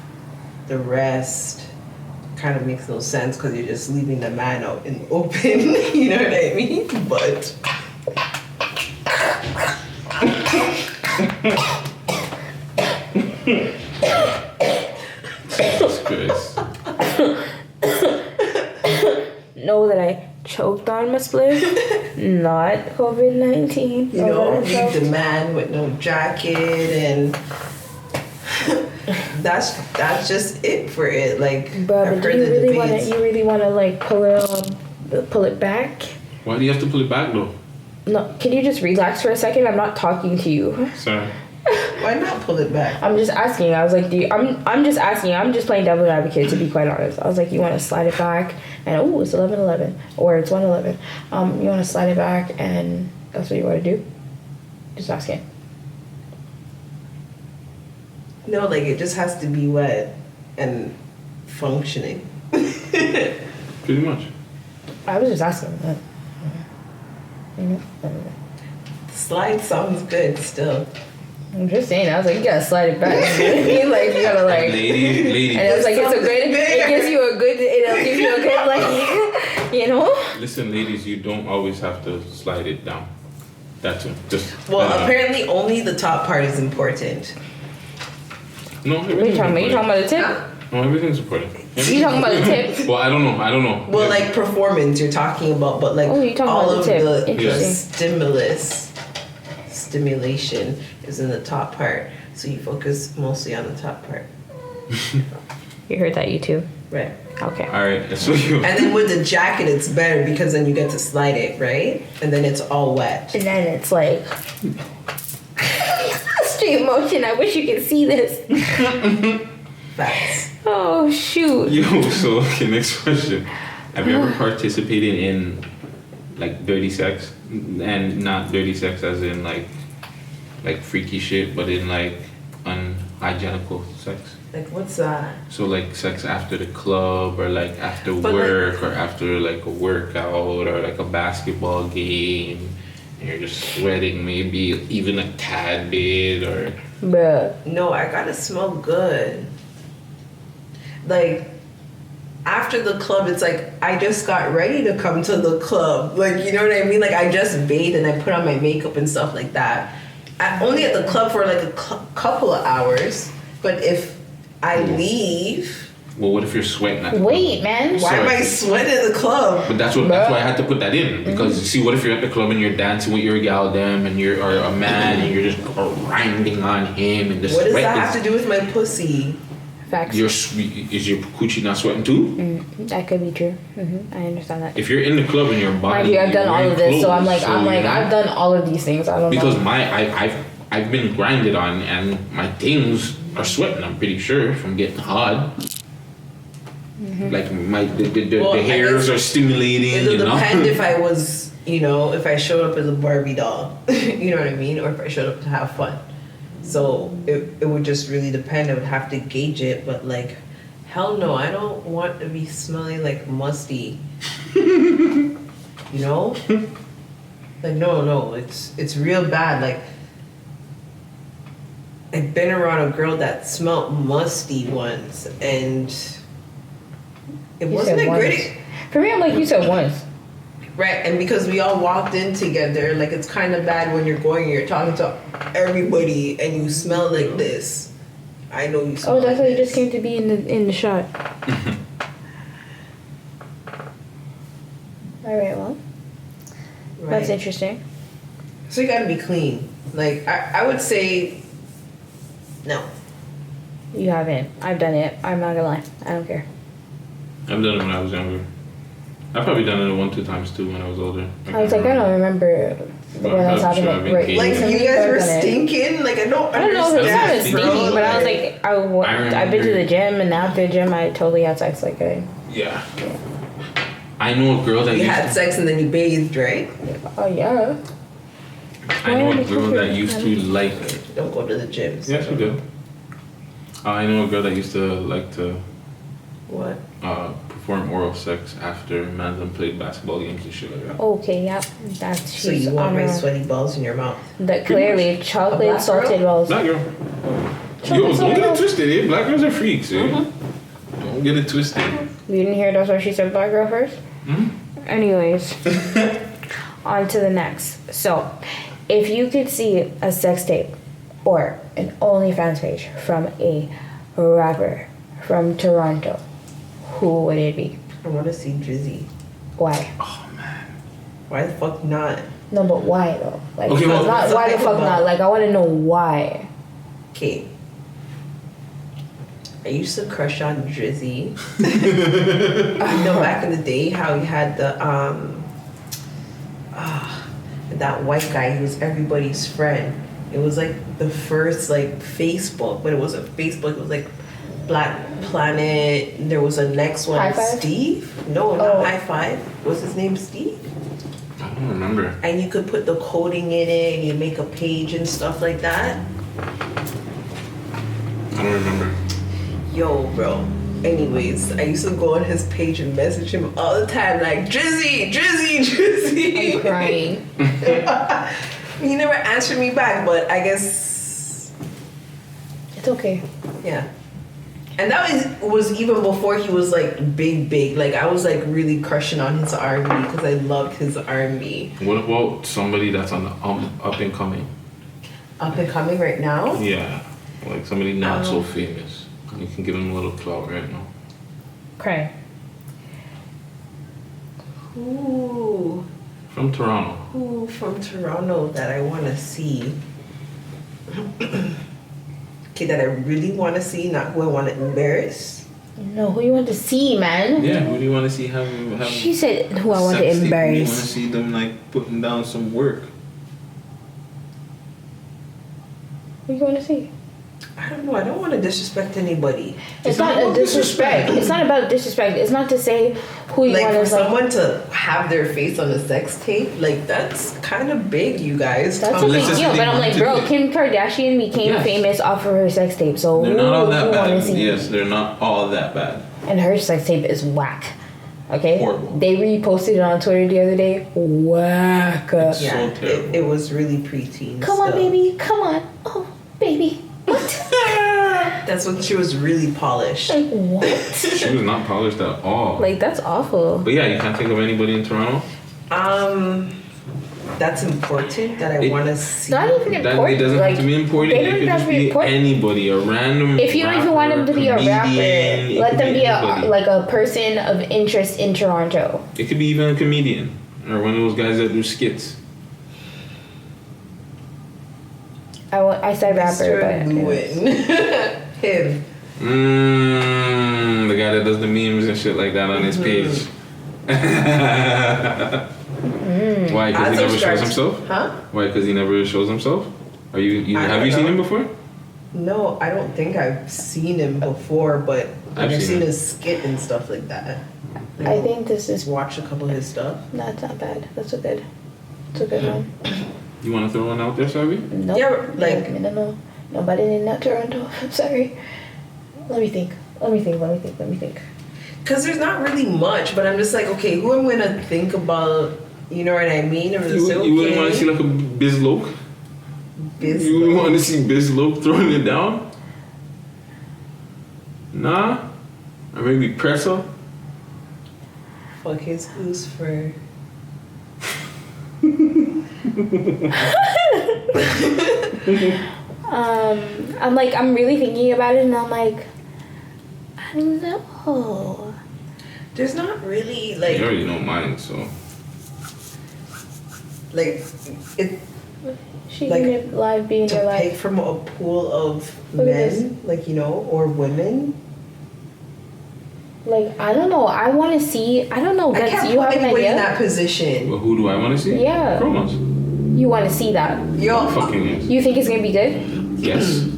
the rest, kind of makes no sense because you're just leaving the man out in the open, you know what I mean? But Jesus Christ. Know that I choked on my split, not COVID-19. you know, leave the man with no jacket, and that's just it for it. Like, Bro, I've but heard you the debates. really wanna like pull it back? Why do you have to pull it back though? No, can you just relax for a second? I'm not talking to you. Sorry. Why not pull it back? I'm just asking. I was like, I'm just asking. I'm just playing devil's advocate, to be quite honest. I was like, you want to slide it back, and it's 11:11, or it's 1:11. You want to slide it back, and that's what you want to do? Just asking. No, like, it just has to be wet and functioning. Pretty much. I was just asking. Slide sounds good still. I'm just saying. I was like, you gotta slide it back. Like you gotta like. Lady. And I was like, it's a good. It gives you a good. It'll give you a good like. You know. Listen, ladies, you don't always have to slide it down. That's it. Just. Well, apparently only the top part is important. No. What are you talking about? You talking about the tip? No, everything's important. You talking about the tip? Well, I don't know. Well, like performance, you're talking about, but like you're talking all about of the tip. the stimulation is in the top part. So you focus mostly on the top part. You heard that, you too? Right. Okay. All right. That's what you. And then with the jacket, it's better because then you get to slide it, right? And then it's all wet. And then it's like street motion. I wish you could see this. Facts. Oh shoot. Yo, so okay, next question. Have you ever participated in like dirty sex? And not dirty sex as in like freaky shit, but in like unhygienical sex? Like what's that? So like sex after the club or like after But work or after like a workout or like a basketball game and you're just sweating maybe even a tad bit or Bruh. No, I gotta smell good. Like after the club, it's like I just got ready to come to the club. Like, you know what I mean? Like I just bathed and I put on my makeup and stuff like that. I'm only at the club for like a couple of hours, but if I leave, well, what if you're sweating at the Wait, man. why am I sweating at the club? But that's why I had to put that in because you see, what if you're at the club and you're dancing with your gal them and you're or a man and you're just grinding on him and the What does sweat that have to do with my pussy? Facts. is your coochie not sweating too? That could be true. I understand that. If you're in the club and your body, Mind you, I've done all of this, so I'm like, you know? I've done all of these things. I don't Because know. I've been grinded on and my things are sweating. I'm pretty sure from getting hard. Like the hairs are stimulating. It'll depend if I was, if I showed up as a Barbie doll, you know what I mean, or if I showed up to have fun. So it would just really depend. I would have to gauge it, but like, hell no, I don't want to be smelling like musty. You know? Like no, it's real bad. Like I've been around a girl that smelled musty once, and it wasn't a great. For me, I'm like, you said once. Right, and because we all walked in together, like it's kind of bad when you're you're talking to everybody and you smell like this. I know you smell. Oh, that's like why you this. just came to be in the shot. All right, well, that's interesting. So you gotta be clean. Like I would say, no. You haven't. I've done it. I'm not gonna lie. I don't care. I've done it when I was younger. I've probably done it 1-2 times too when I was older. I was like, I don't remember when I was having it right. Like you guys were stinking. Like I don't know if it's not understand, stinking, but I was like, I've been to the gym, and after the gym, I totally had sex. Like, yeah. I know a girl that you had sex and then you bathed, right? Oh yeah. I know a girl that used to like. Don't go to the gym. Yeah, she did. I know a girl that used to like to. What? Perform oral sex after man them played basketball games and shit like that. Okay, yeah, that's. So you want my sweaty balls in your mouth? That clearly chocolate salted balls. Black girl. Yo, don't get it twisted, eh? Black girls are freaks, eh? Don't get it twisted. You didn't hear that's why she said black girl first? Anyways, on to the next. So, if you could see a sex tape or an OnlyFans page from a rapper from Toronto, who would it be? I want to see Drizzy. Why? Oh man. Why the fuck not? No, but why though? Like, Okay, well, not why the fuck not? Like, I want to know why. Okay. I used to crush on Drizzy. Back in the day, how he had the that white guy. He was everybody's friend. It was like the first like Facebook, but it wasn't Facebook. It was like Black Planet. There was a next one, High Five? Steve. No, not High Five. What's his name? Steve. I don't remember. And you could put the coding in it, and you make a page and stuff like that. I don't remember. Yo, bro. Anyways, I used to go on his page and message him all the time, like, Drizzy, Drizzy, Drizzy. I'm crying. He never answered me back, but I guess... It's okay. Yeah. And that was even before he was, like, big. Like, I was, like, really crushing on his R&B because I loved his R&B. What about somebody that's on the up and coming? Up and coming right now? Yeah. Like somebody not so famous. You can give them a little clout right now. Crying. Ooh. From Toronto. Who from Toronto that I want to see? Okay, that I really want to see, not who I want to embarrass. No, who you want to see, man? Yeah, who do you want to see have She said who I want to sex tape? embarrass. You want to see them like putting down some work. Who you want to see? I don't know. I don't want to disrespect anybody. It's not a disrespect. It's not about disrespect. It's not to say who you Like want for to someone to have their face on a sex tape, like that's kind of big, you guys. That's a Unless big it's deal. the But I'm like, bro, thing. Kim Kardashian became famous off of her sex tape. So They're who not all you that want to bad. see? Yes, they're not all that bad. And her sex tape is whack. Okay? Horrible. They reposted it on Twitter the other day. Whack. Yeah, So terrible. it was really preteen. Come on, stuff. baby. Come on. Oh, baby. What? That's when she was really polished. Like, what? She was not polished at all. Like, that's awful. But yeah, you can't think of anybody in Toronto? That's important that I want to see. Not even That important. it doesn't like, have to be important. They It don't could even have just to be be important. anybody, a random If you don't even want them to be a rapper, comedian, let it them could be anybody. like a person of interest in Toronto. It could be even a comedian or one of those guys that do skits. I said rapper, but Lewin. Him. The guy that does the memes and shit like that on his page. Why? Because he never shows himself? Huh? Why? Because he never shows himself? Are you I have don't you seen know. him before? No, I don't think I've seen him before, but I've I've seen seen him. his skit and stuff like that. I think this is Just watch a couple of his stuff. that's not bad. That's a good one. You want to throw one out there, Savy? Nope. Yeah, like- no. Nobody in that Toronto. I'm sorry. Let me think. Because there's not really much, but I'm just like, okay, who I'm going to think about, you know what I mean? I'm just You, like, okay. you wouldn't want to see like a Bizz Loke? Bizz You wouldn't Loke. want to see Bizz Loke throwing it down? Nah? Or maybe Presso? Fuck his goose for... I'm really thinking about it, and I'm like, I don't know. There's not really, You like... already know mine, so. Like, it... She Like, can live be in your To pick life. from a pool of Look at men, like, you know, or women. Like, I don't know. I want to see. I don't know. I Guts, can't you put have an anybody in idea? that position. But who do I want to see? Yeah. Chronos. You want to see that? Yo, Fucking yes. You think it's gonna be good? Yes.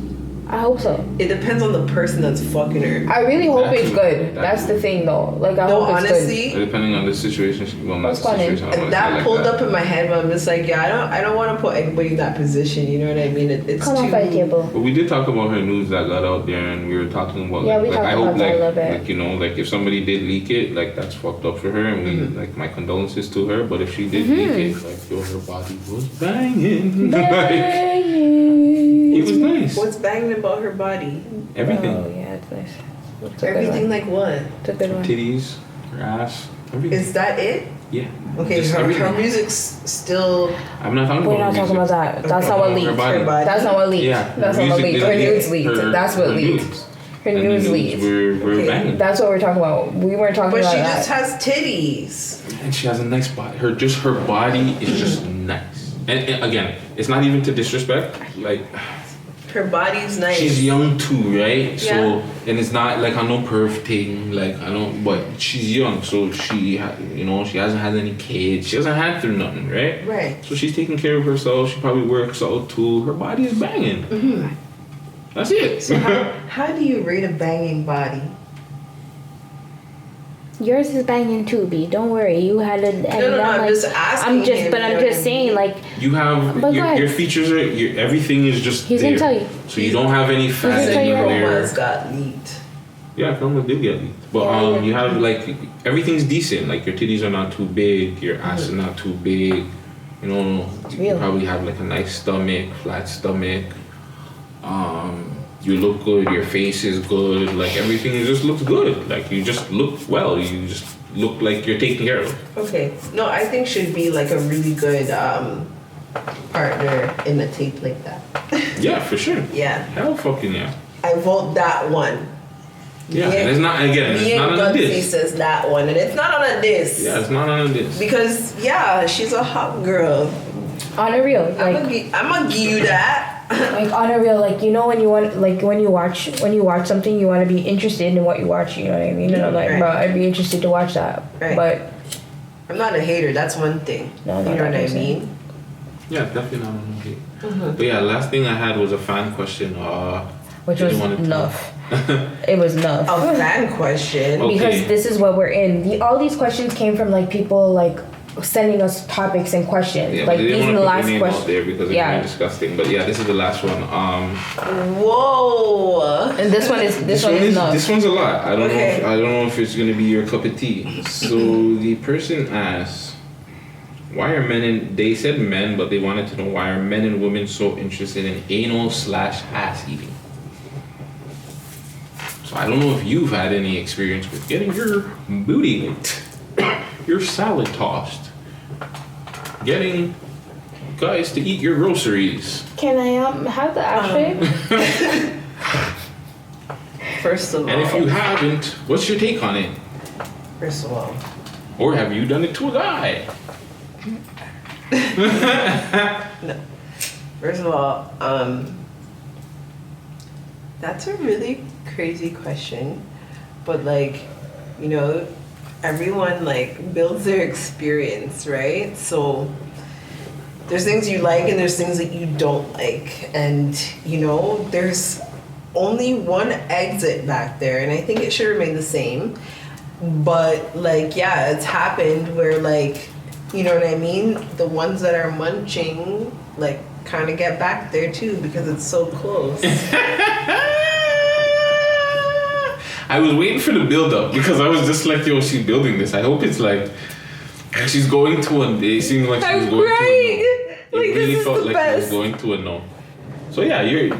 I hope so. it depends on the person that's fucking her. I really hope it's Exactly. good. That's the thing, though. Like, I No, hope it's good. honestly, Depending on the situation, well, not What's the funny? situation. I don't wanna say that like pulled that. up in my head, but I'm just like, yeah, I don't want to put anybody in that position. You know what I mean? It's Come too. on, fight table. But we did talk about her news that got out there, and we were talking about Yeah, like, we like talked I about hope that a like, little bit. like you know like if somebody did leak it, like that's fucked up for her, and we like my condolences to her. But if she did leak it, like yo, her body was banging. It was nice. What's banging about her body? Everything. Oh, yeah, it's nice. It's a good Everything one. like what? It's a good one. Titties, her ass, everything. Is that it? Yeah. Okay, Just her everything. music's still. I'm not talking We're about not talking music. about that. That's not what Her leaked. body. Her body. That's not what leaked. Yeah. That's not what music leaked. Her didn't news leak. leaked. That's what her leaked. nudes. Her And the news nudes leaked. were Okay. banging. That's what we're talking about. We weren't talking But about she that. just has titties. And she has a nice body. Her body is just nice. And again, it's not even to disrespect. Like Her body's nice. she's young too, right? So Yeah. and it's not like a no perf thing. Like I don't. But she's young, so she she hasn't had any kids. She hasn't had through nothing, right? Right. So she's taking care of herself. She probably works out too. Her body is banging. That's it. So how do you rate a banging body? Yours is banging too, B. Don't worry. You had a. No, I'm just asking. I'm just, him, but you I'm know just what I saying, mean? like, You have But go ahead. your features are everything is just He's there. gonna tell you. So you don't have any fat gonna tell you anywhere. Chroma's got leaked. Yeah, cameras do get leaked. But you have like everything's decent. Like your titties are not too big, your ass is not too big. You know, you probably have like a nice stomach, flat stomach. You look good, your face is good, like everything just looks good. Like you just look well, you just look like you're taken care of. Okay. No, I think she'd be like a really good partner in a tape like that. Yeah, for sure. Yeah. Hell fucking yeah. I vote that one. Yeah, and it's not, again, it's not on a Guttzy disc. says that one, and it's not on a disc. Yeah, it's not on a disc. Because, yeah, she's a hot girl. On a real, like I'm gonna give you that. like on a real, like you know when you want, like when you watch something, you want to be interested in what you watch. You know what I mean? And I'm like, bro, I'd be interested to watch that. Right. But I'm not a hater. That's one thing. No, you know what I mean? Yeah, definitely not on a hate. But yeah, last thing I had was a fan question. which was enough. It was enough. A fan question. Okay. Because this is what we're in. All these questions came from like people like sending us topics and questions. Yeah, like they these didn't are the want to put last their name questions. out there because it's very disgusting. But yeah, this is the last one. Whoa. And this one is enough. This one's a lot. I don't Okay. know. I don't know if it's gonna be your cup of tea. So the person asked, "Why are men and they said men, but they wanted to know why are men and women so interested in anal/ass eating?" So I don't know if you've had any experience with getting your booty licked, your salad tossed, getting guys to eat your groceries. Can I have the ashtray? First of all. And if you haven't, what's your take on it? First of all. Or have you done it to a guy? No. First of all, that's a really crazy question. But like, you know, everyone like builds their experience, right? So there's things you like and there's things that you don't like. And you know, there's only one exit back there and I think it should remain the same. But like, yeah, it's happened where like, you know what I mean? The ones that are munching like kind of get back there too because it's so close. I was waiting for the build up because I was just like, yo, she's building this. I hope it's like she's going to a. It seemed like she was going to a no. It Like, really this is felt the like she was best. going to a no. So yeah, you're.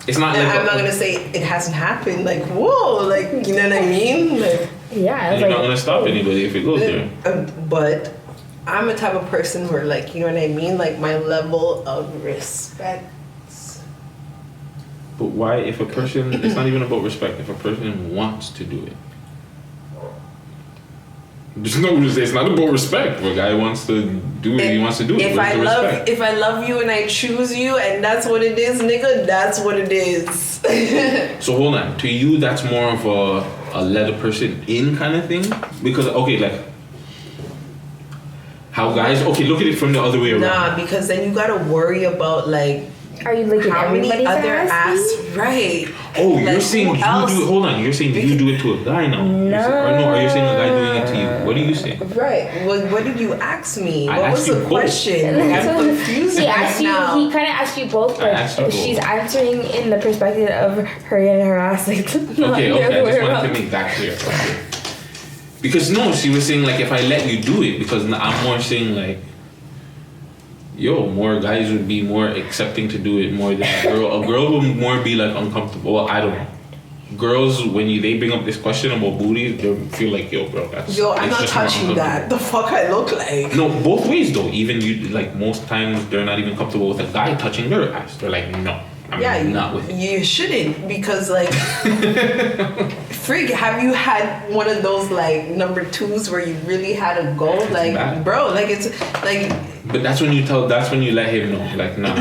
It's not And like I'm not gonna say it hasn't happened. Like, whoa, like you know what I mean? Like, Yeah. You're not gonna stop anybody if it goes there. but I'm a type of person where like you know what I mean? Like my level of respect. But why, if a person? It's not even about respect. If a person wants to do it. There's no. It's not about respect. If a guy wants to do it, he wants to do it. If I love you and I choose you and that's what it is, nigga, that's what it is. So hold on. To you, that's more of a let a person in kind of thing? Because okay, like how guys. Okay, look at it from the other way around. Nah, because then you gotta worry about like Are you licking how many everybody's other ass? right? Oh, Like, you're saying who you else? do it. Hold on, you're saying you do it to a guy now. No. Or no, are you saying a guy doing it to you? What are you saying? Right. Well, what did you ask me? I What asked was you the both. question? And I'm so confused he right asked you. now. He kind of asked you both. I Like asked you both. she's answering in the perspective of her and her ass. Like not Okay, the okay. other I way just wanted around. to make that clear. Okay. Because no, she was saying like if I let you do it, because I'm more saying like, yo, more guys would be more accepting to do it more than a girl. A girl would more be like uncomfortable. Well, I don't know. Girls, when they bring up this question about booty, they feel like, yo, bro, that's. Yo, I'm it's not just more touching that. uncomfortable. The fuck I look like? No, both ways though. Even you, like most times, they're not even comfortable with a guy touching their ass. They're like, no, I'm not with it. You shouldn't because like, freak. Have you had one of those like number twos where you really had to go? Like, bad. bro, like it's like. But that's when you let him know, like, no,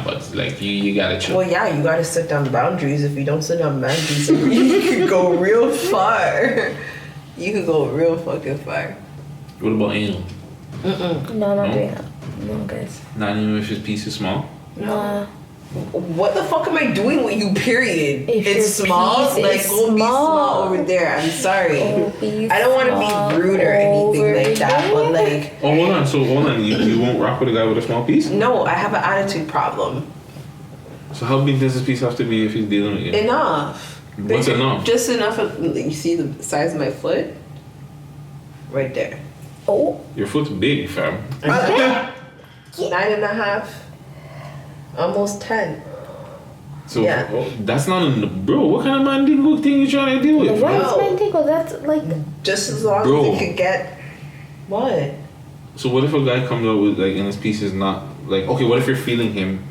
but like you gotta chill. Well, yeah, you gotta set down boundaries. If you don't set down boundaries, you could go real far. You could go real fucking far. What about anal? No, not doing that. No, guys. Not even if his piece is small. No. What the fuck am I doing with you? Period. If It's your small. piece Like is go be small small. over there. I'm sorry. Go be I don't want to small be rude or anything over like that. But there. like, Oh, hold on. So hold on. You won't rock with a guy with a small piece? no, I have an attitude problem. So how big does his piece have to be if he's dealing with you? Enough. What's enough? Just enough. You see the size of my foot? Right there. Oh. Your foot's big, fam. 9.5. Almost 10. So Yeah. that's not bro. What kind of mandingo thing you trying to deal with? Why Bro? is Mandingo? That's like. Just as long Bro. as it could get. What? So what if a guy comes out with like and his piece is not like okay? What if you're feeling him,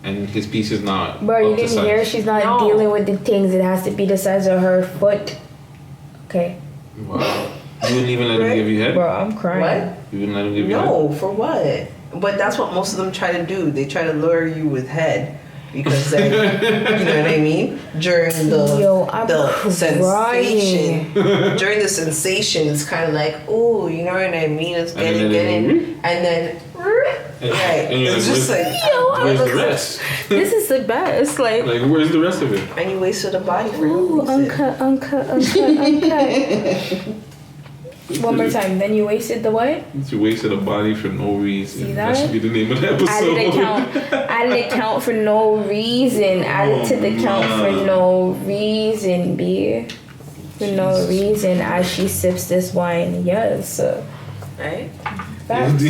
and his piece is not? Bro, you up to didn't size? hear? She's not No. dealing with the things. It has to be the size of her foot. Okay. Wow. You wouldn't even let him give you head. Bro, I'm crying. What? You wouldn't let him give you head. No, for what? But that's what most of them try to do. They try to lure you with head. Because then, you know what I mean? During I'm the crying. sensation. During the sensation, it's kind of like, ooh, you know what I mean? It's getting. And then, right. And you're It's like, just like, where's the rest? This is the best. Like Where's the rest of it? and you wasted a body for no ooh, reason. uncut. One more time. Then you wasted the what? You wasted a body for no reason. See That that? should be the name of the episode. Added account for no reason. Added to the count for no reason, B. For no reason as she sips this wine. Yes. Right? Facts.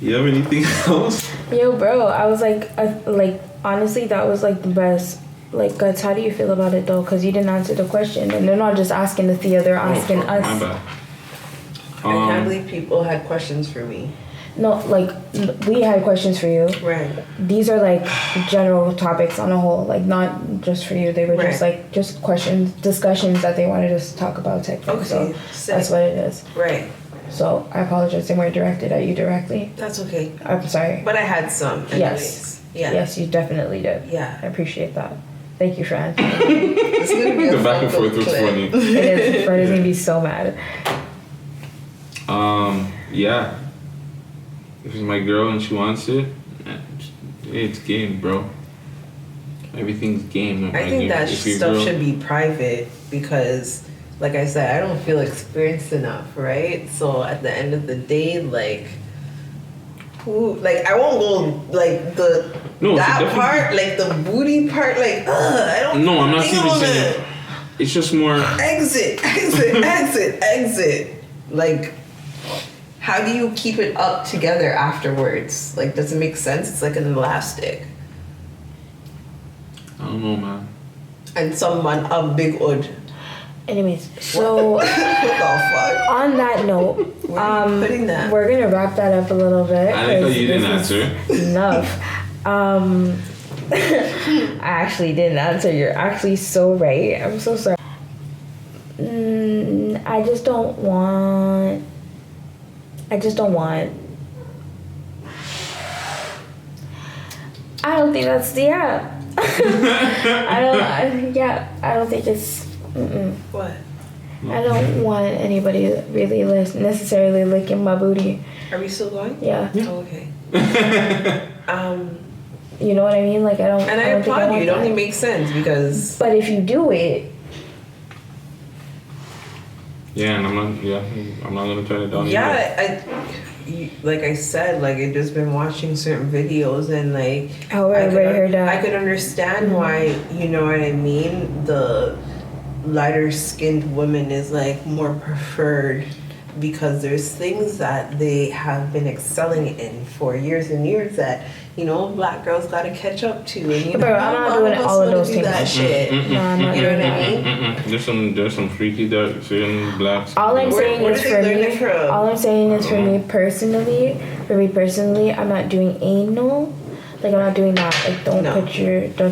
You have anything else? Yo, bro, I was like honestly, that was like the best. Like, Guttz, how do you feel about it though? Because you didn't answer the question, and they're not just asking Athea, they're asking us. My bad. I can't believe people had questions for me. No, like we had questions for you. Right. These are like general topics on a whole, like not just for you. They were just Right. like just questions, discussions that they wanted us to talk about type thing. Okay, So sick. that's what it is. Right. So I apologize. They weren't directed at you directly. That's okay. I'm sorry. But I had some. Anyways. Yes. Yeah. Yes, you definitely did. Yeah. I appreciate that. Thank you for answering. It's gonna be a The back and fun forth was clip. funny. It is. Fred is gonna be so mad. Yeah. If it's my girl and she wants it, it's game, bro. Everything's game. I think that stuff should be private because, like I said, I don't feel experienced enough, right? So at the end of the day, like, who, like, I won't go like that part, like the booty part, like, I don't. No, I'm not feel even saying it. it. It's just more. Exit. Like, how do you keep it up together afterwards? Like, does it make sense? It's like an elastic. I don't know, man. And someone a big odd. Anyways, so What the fuck? on that note, Where are you putting that? we're gonna wrap that up a little bit. I like how 'cause you didn't this is answer. Enough. I actually didn't answer. You're actually so right. I'm so sorry. I just don't want. I don't think that's I don't think it's. What? I don't want anybody really necessarily licking my booty. Are we still going? Yeah. Oh, okay. You know what I mean? Like I don't. And I don't think applaud you. want It only that. makes sense because. But if you do it, Yeah, and I'm not gonna turn it down. Yeah, like I said, like I just been watching certain videos and like. Oh, right, right, heard that. I could understand why, you know what I mean. The lighter skinned woman is like more preferred because there's things that they have been excelling in for years and years that, you know, black girls gotta catch up to. And you know, Bro, I'm not doing all of those things. That shit. no, I'm not You know doing what I that. mean? There's some freaky dark certain blacks. All I'm saying where is do for they learn me. it from? All I'm saying is for me personally. I'm not doing anal. Like I'm not doing that. Like don't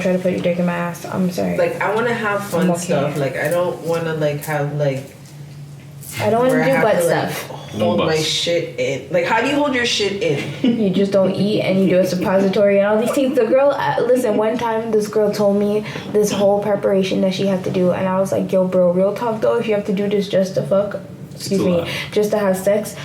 try to put your dick in my ass. I'm sorry. Like I want to have fun I'm okay. stuff. Like I don't want to like have like. I don't want to where I do have butt to, like, stuff. hold No my butts. shit in. Like how do you hold your shit in? You just don't eat and you do a suppository and all these things. The girl, listen, one time this girl told me this whole preparation that she had to do, and I was like, yo, bro, real talk though, if you have to do this just to fuck, just to have sex,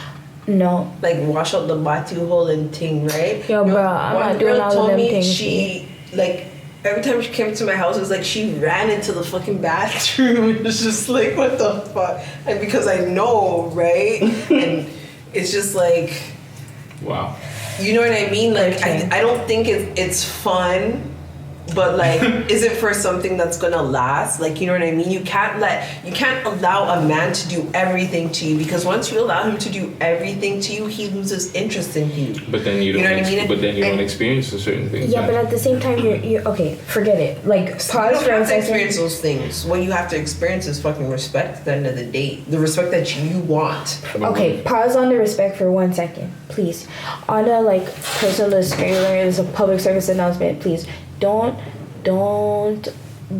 no. Like wash out the batu hole and ting, right? Yo, bro, I'm one not doing girl all of told them me things. she like every time she came to my house, it was like she ran into the fucking bathroom. It's just like what the fuck, and because I know, right, and it's just like. Wow. You know what I mean? Like, Okay. I don't think it's fun But like, is it for something that's gonna last? Like, you know what I mean? You can't allow a man to do everything to you, because once you allow him to do everything to you, he loses interest in you. But then you don't. You know what I mean? But then you don't experience a certain thing. Yeah, but at the same time, you're okay. Forget it. Like, You pause don't for a have to second. experience those things. What you have to experience is fucking respect at the end of the day. The respect that you want. Okay, pause on the respect for 1 second, please. On a like personal disclaimer, it's a public service announcement. Please don't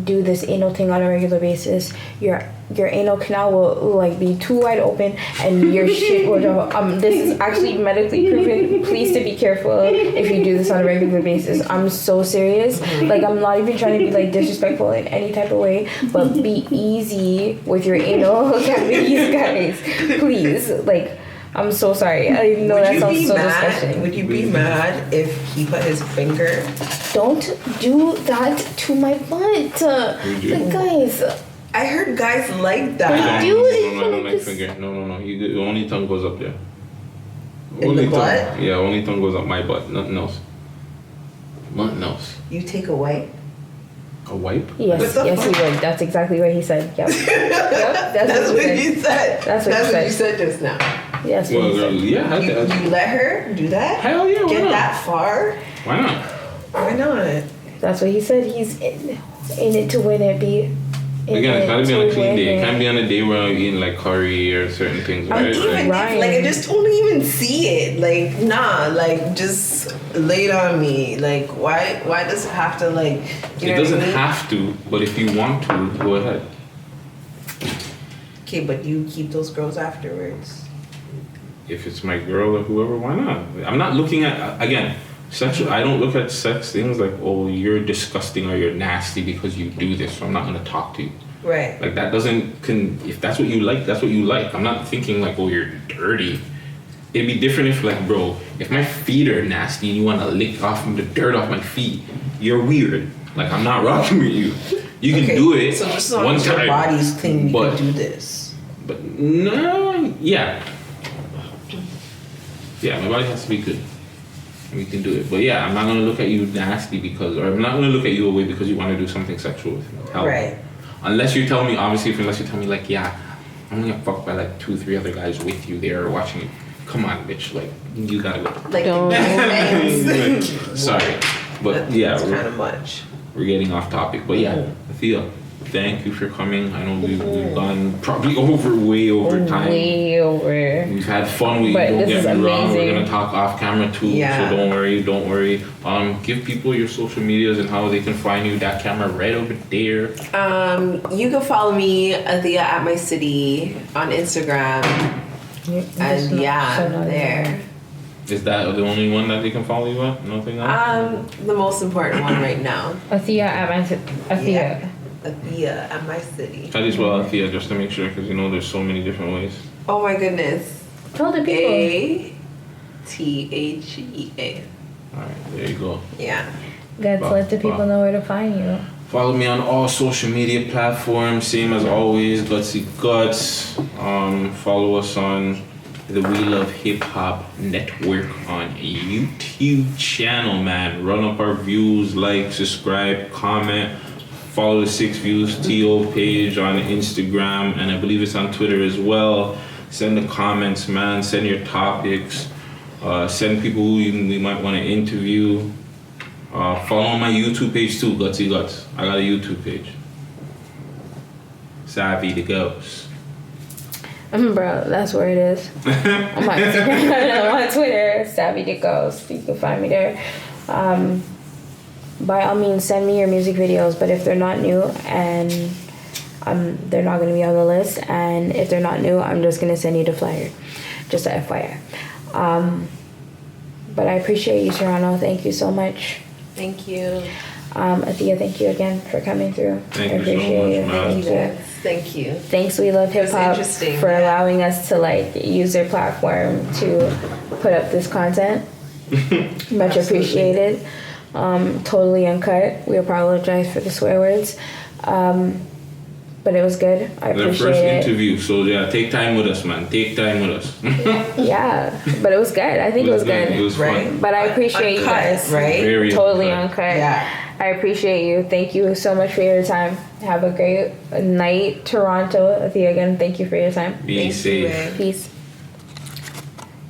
do this anal thing on a regular basis. Your anal canal will like be too wide open, and your shit will. This is actually medically proven. Please to be careful if you do this on a regular basis. I'm so serious. Like, I'm not even trying to be like disrespectful in any type of way, but be easy with your anal cavities, guys. Please, like. I'm so sorry. I know that sounds so disgusting. Would you be mad if he put his finger? Don't do that to my butt. Like, guys. I heard guys like that. They do it. No, like finger. No. You only tongue goes up there. In Only the butt? tongue. Yeah, only tongue goes up my butt. Nothing else. Nothing else. You take a wipe? A wipe? Yes, yes, he would. That's exactly what he said. Yep. Yep. That's what you said. That's what you said just now. Yes, what Well, he said. yeah. You let her do that? Hell yeah, why Get not? that far? Why not? Why not? That's what he said. He's in it to win it. Again, it's gotta be on a clean day. It can't be on a day where I'm eating like curry or certain things, right? Even Right. like, I just don't even see it. Like, nah, like, just lay it on me. Like, why does it have to, like, you know It doesn't what I mean? have to, but if you want to, go ahead. Okay, but you keep those girls afterwards. If it's my girl or whoever, why not? I'm not looking at, again, sexual. I don't look at sex things like, oh, you're disgusting or you're nasty because you do this, so I'm not gonna talk to you. Right. Like, that doesn't, if that's what you like, that's what you like. I'm not thinking like, oh, you're dirty. It'd be different if, like, bro, if my feet are nasty and you wanna lick off the dirt off my feet, you're weird. Like, I'm not rocking with you. You can do it So just as long one as your time, body's clean, you but- can do this. But no, yeah. Yeah, my body has to be good. We can do it. But yeah, I'm not gonna look at you nasty because, or I'm not gonna look at you away because you want to do something sexual with me. Hell no. Right. Unless you tell me, obviously, unless you tell me like, yeah, I'm gonna get fucked by like 2-3 other guys with you there watching you. Come on, bitch. Like, you gotta go. Like, Like, sorry. But yeah, that's kind of much. we're getting off topic. But yeah, Athea, thank you for coming. I know we've gone probably way over time. Way over. We've had fun. But Don't this get is me wrong. We're amazing. gonna talk off camera too. Yeah. So don't worry. Give people your social medias and how they can find you. That camera right over there. You can follow me, Athea at my city on Instagram. And yeah, there. Is that the only one that they can follow you at? Nothing else? The most important one right now. Athea at my Athea. Yeah. Athea at my city. How do you spell Athea, just to make sure, because you know there's so many different ways. Oh my goodness. Tell the people. Athea. Alright, there you go. Yeah. Let's let the people know where to find you. Follow me on all social media platforms, same as always, Guttzy Guttz. Follow us on the We Love Hip Hop Network on a YouTube channel, man. Run up our views, like, subscribe, comment. Follow the 6 Views TO page on Instagram, and I believe it's on Twitter as well. Send the comments, man. Send your topics. Send people who we might want to interview. Follow my YouTube page too, Guttzy Guttz. I got a YouTube page. Savy the Ghost. Bro, that's where it is. I'm on Instagram. I'm on Twitter. Savvy the Ghost. You can find me there. By all means, send me your music videos. But if they're not new and they're not going to be on the list, and if they're not new, I'm just going to send you the flyer. Just a FYI. But I appreciate you, Serrano. Thank you so much. Thank you. Athea, thank you again for coming through. Thank I you so appreciate much, man. Thank you. Yes, thank you. Thanks, We Love Hip was Hop, interesting, for yeah. allowing us to like use their platform to put up this content. Much appreciated. Totally uncut. We apologize for the swear words. But it was good. I Their appreciate first it. interview, so yeah, take time with us, man. Take time with us. Yeah, but it was good. I think it was good. It was Right. fun. But I appreciate you Uncut, guys. right? Very Totally uncut. uncut. Yeah. I appreciate you. Thank you so much for your time. Have a great night, Toronto. Athea, again, thank you for your time. Be Thank you, safe. babe. Peace.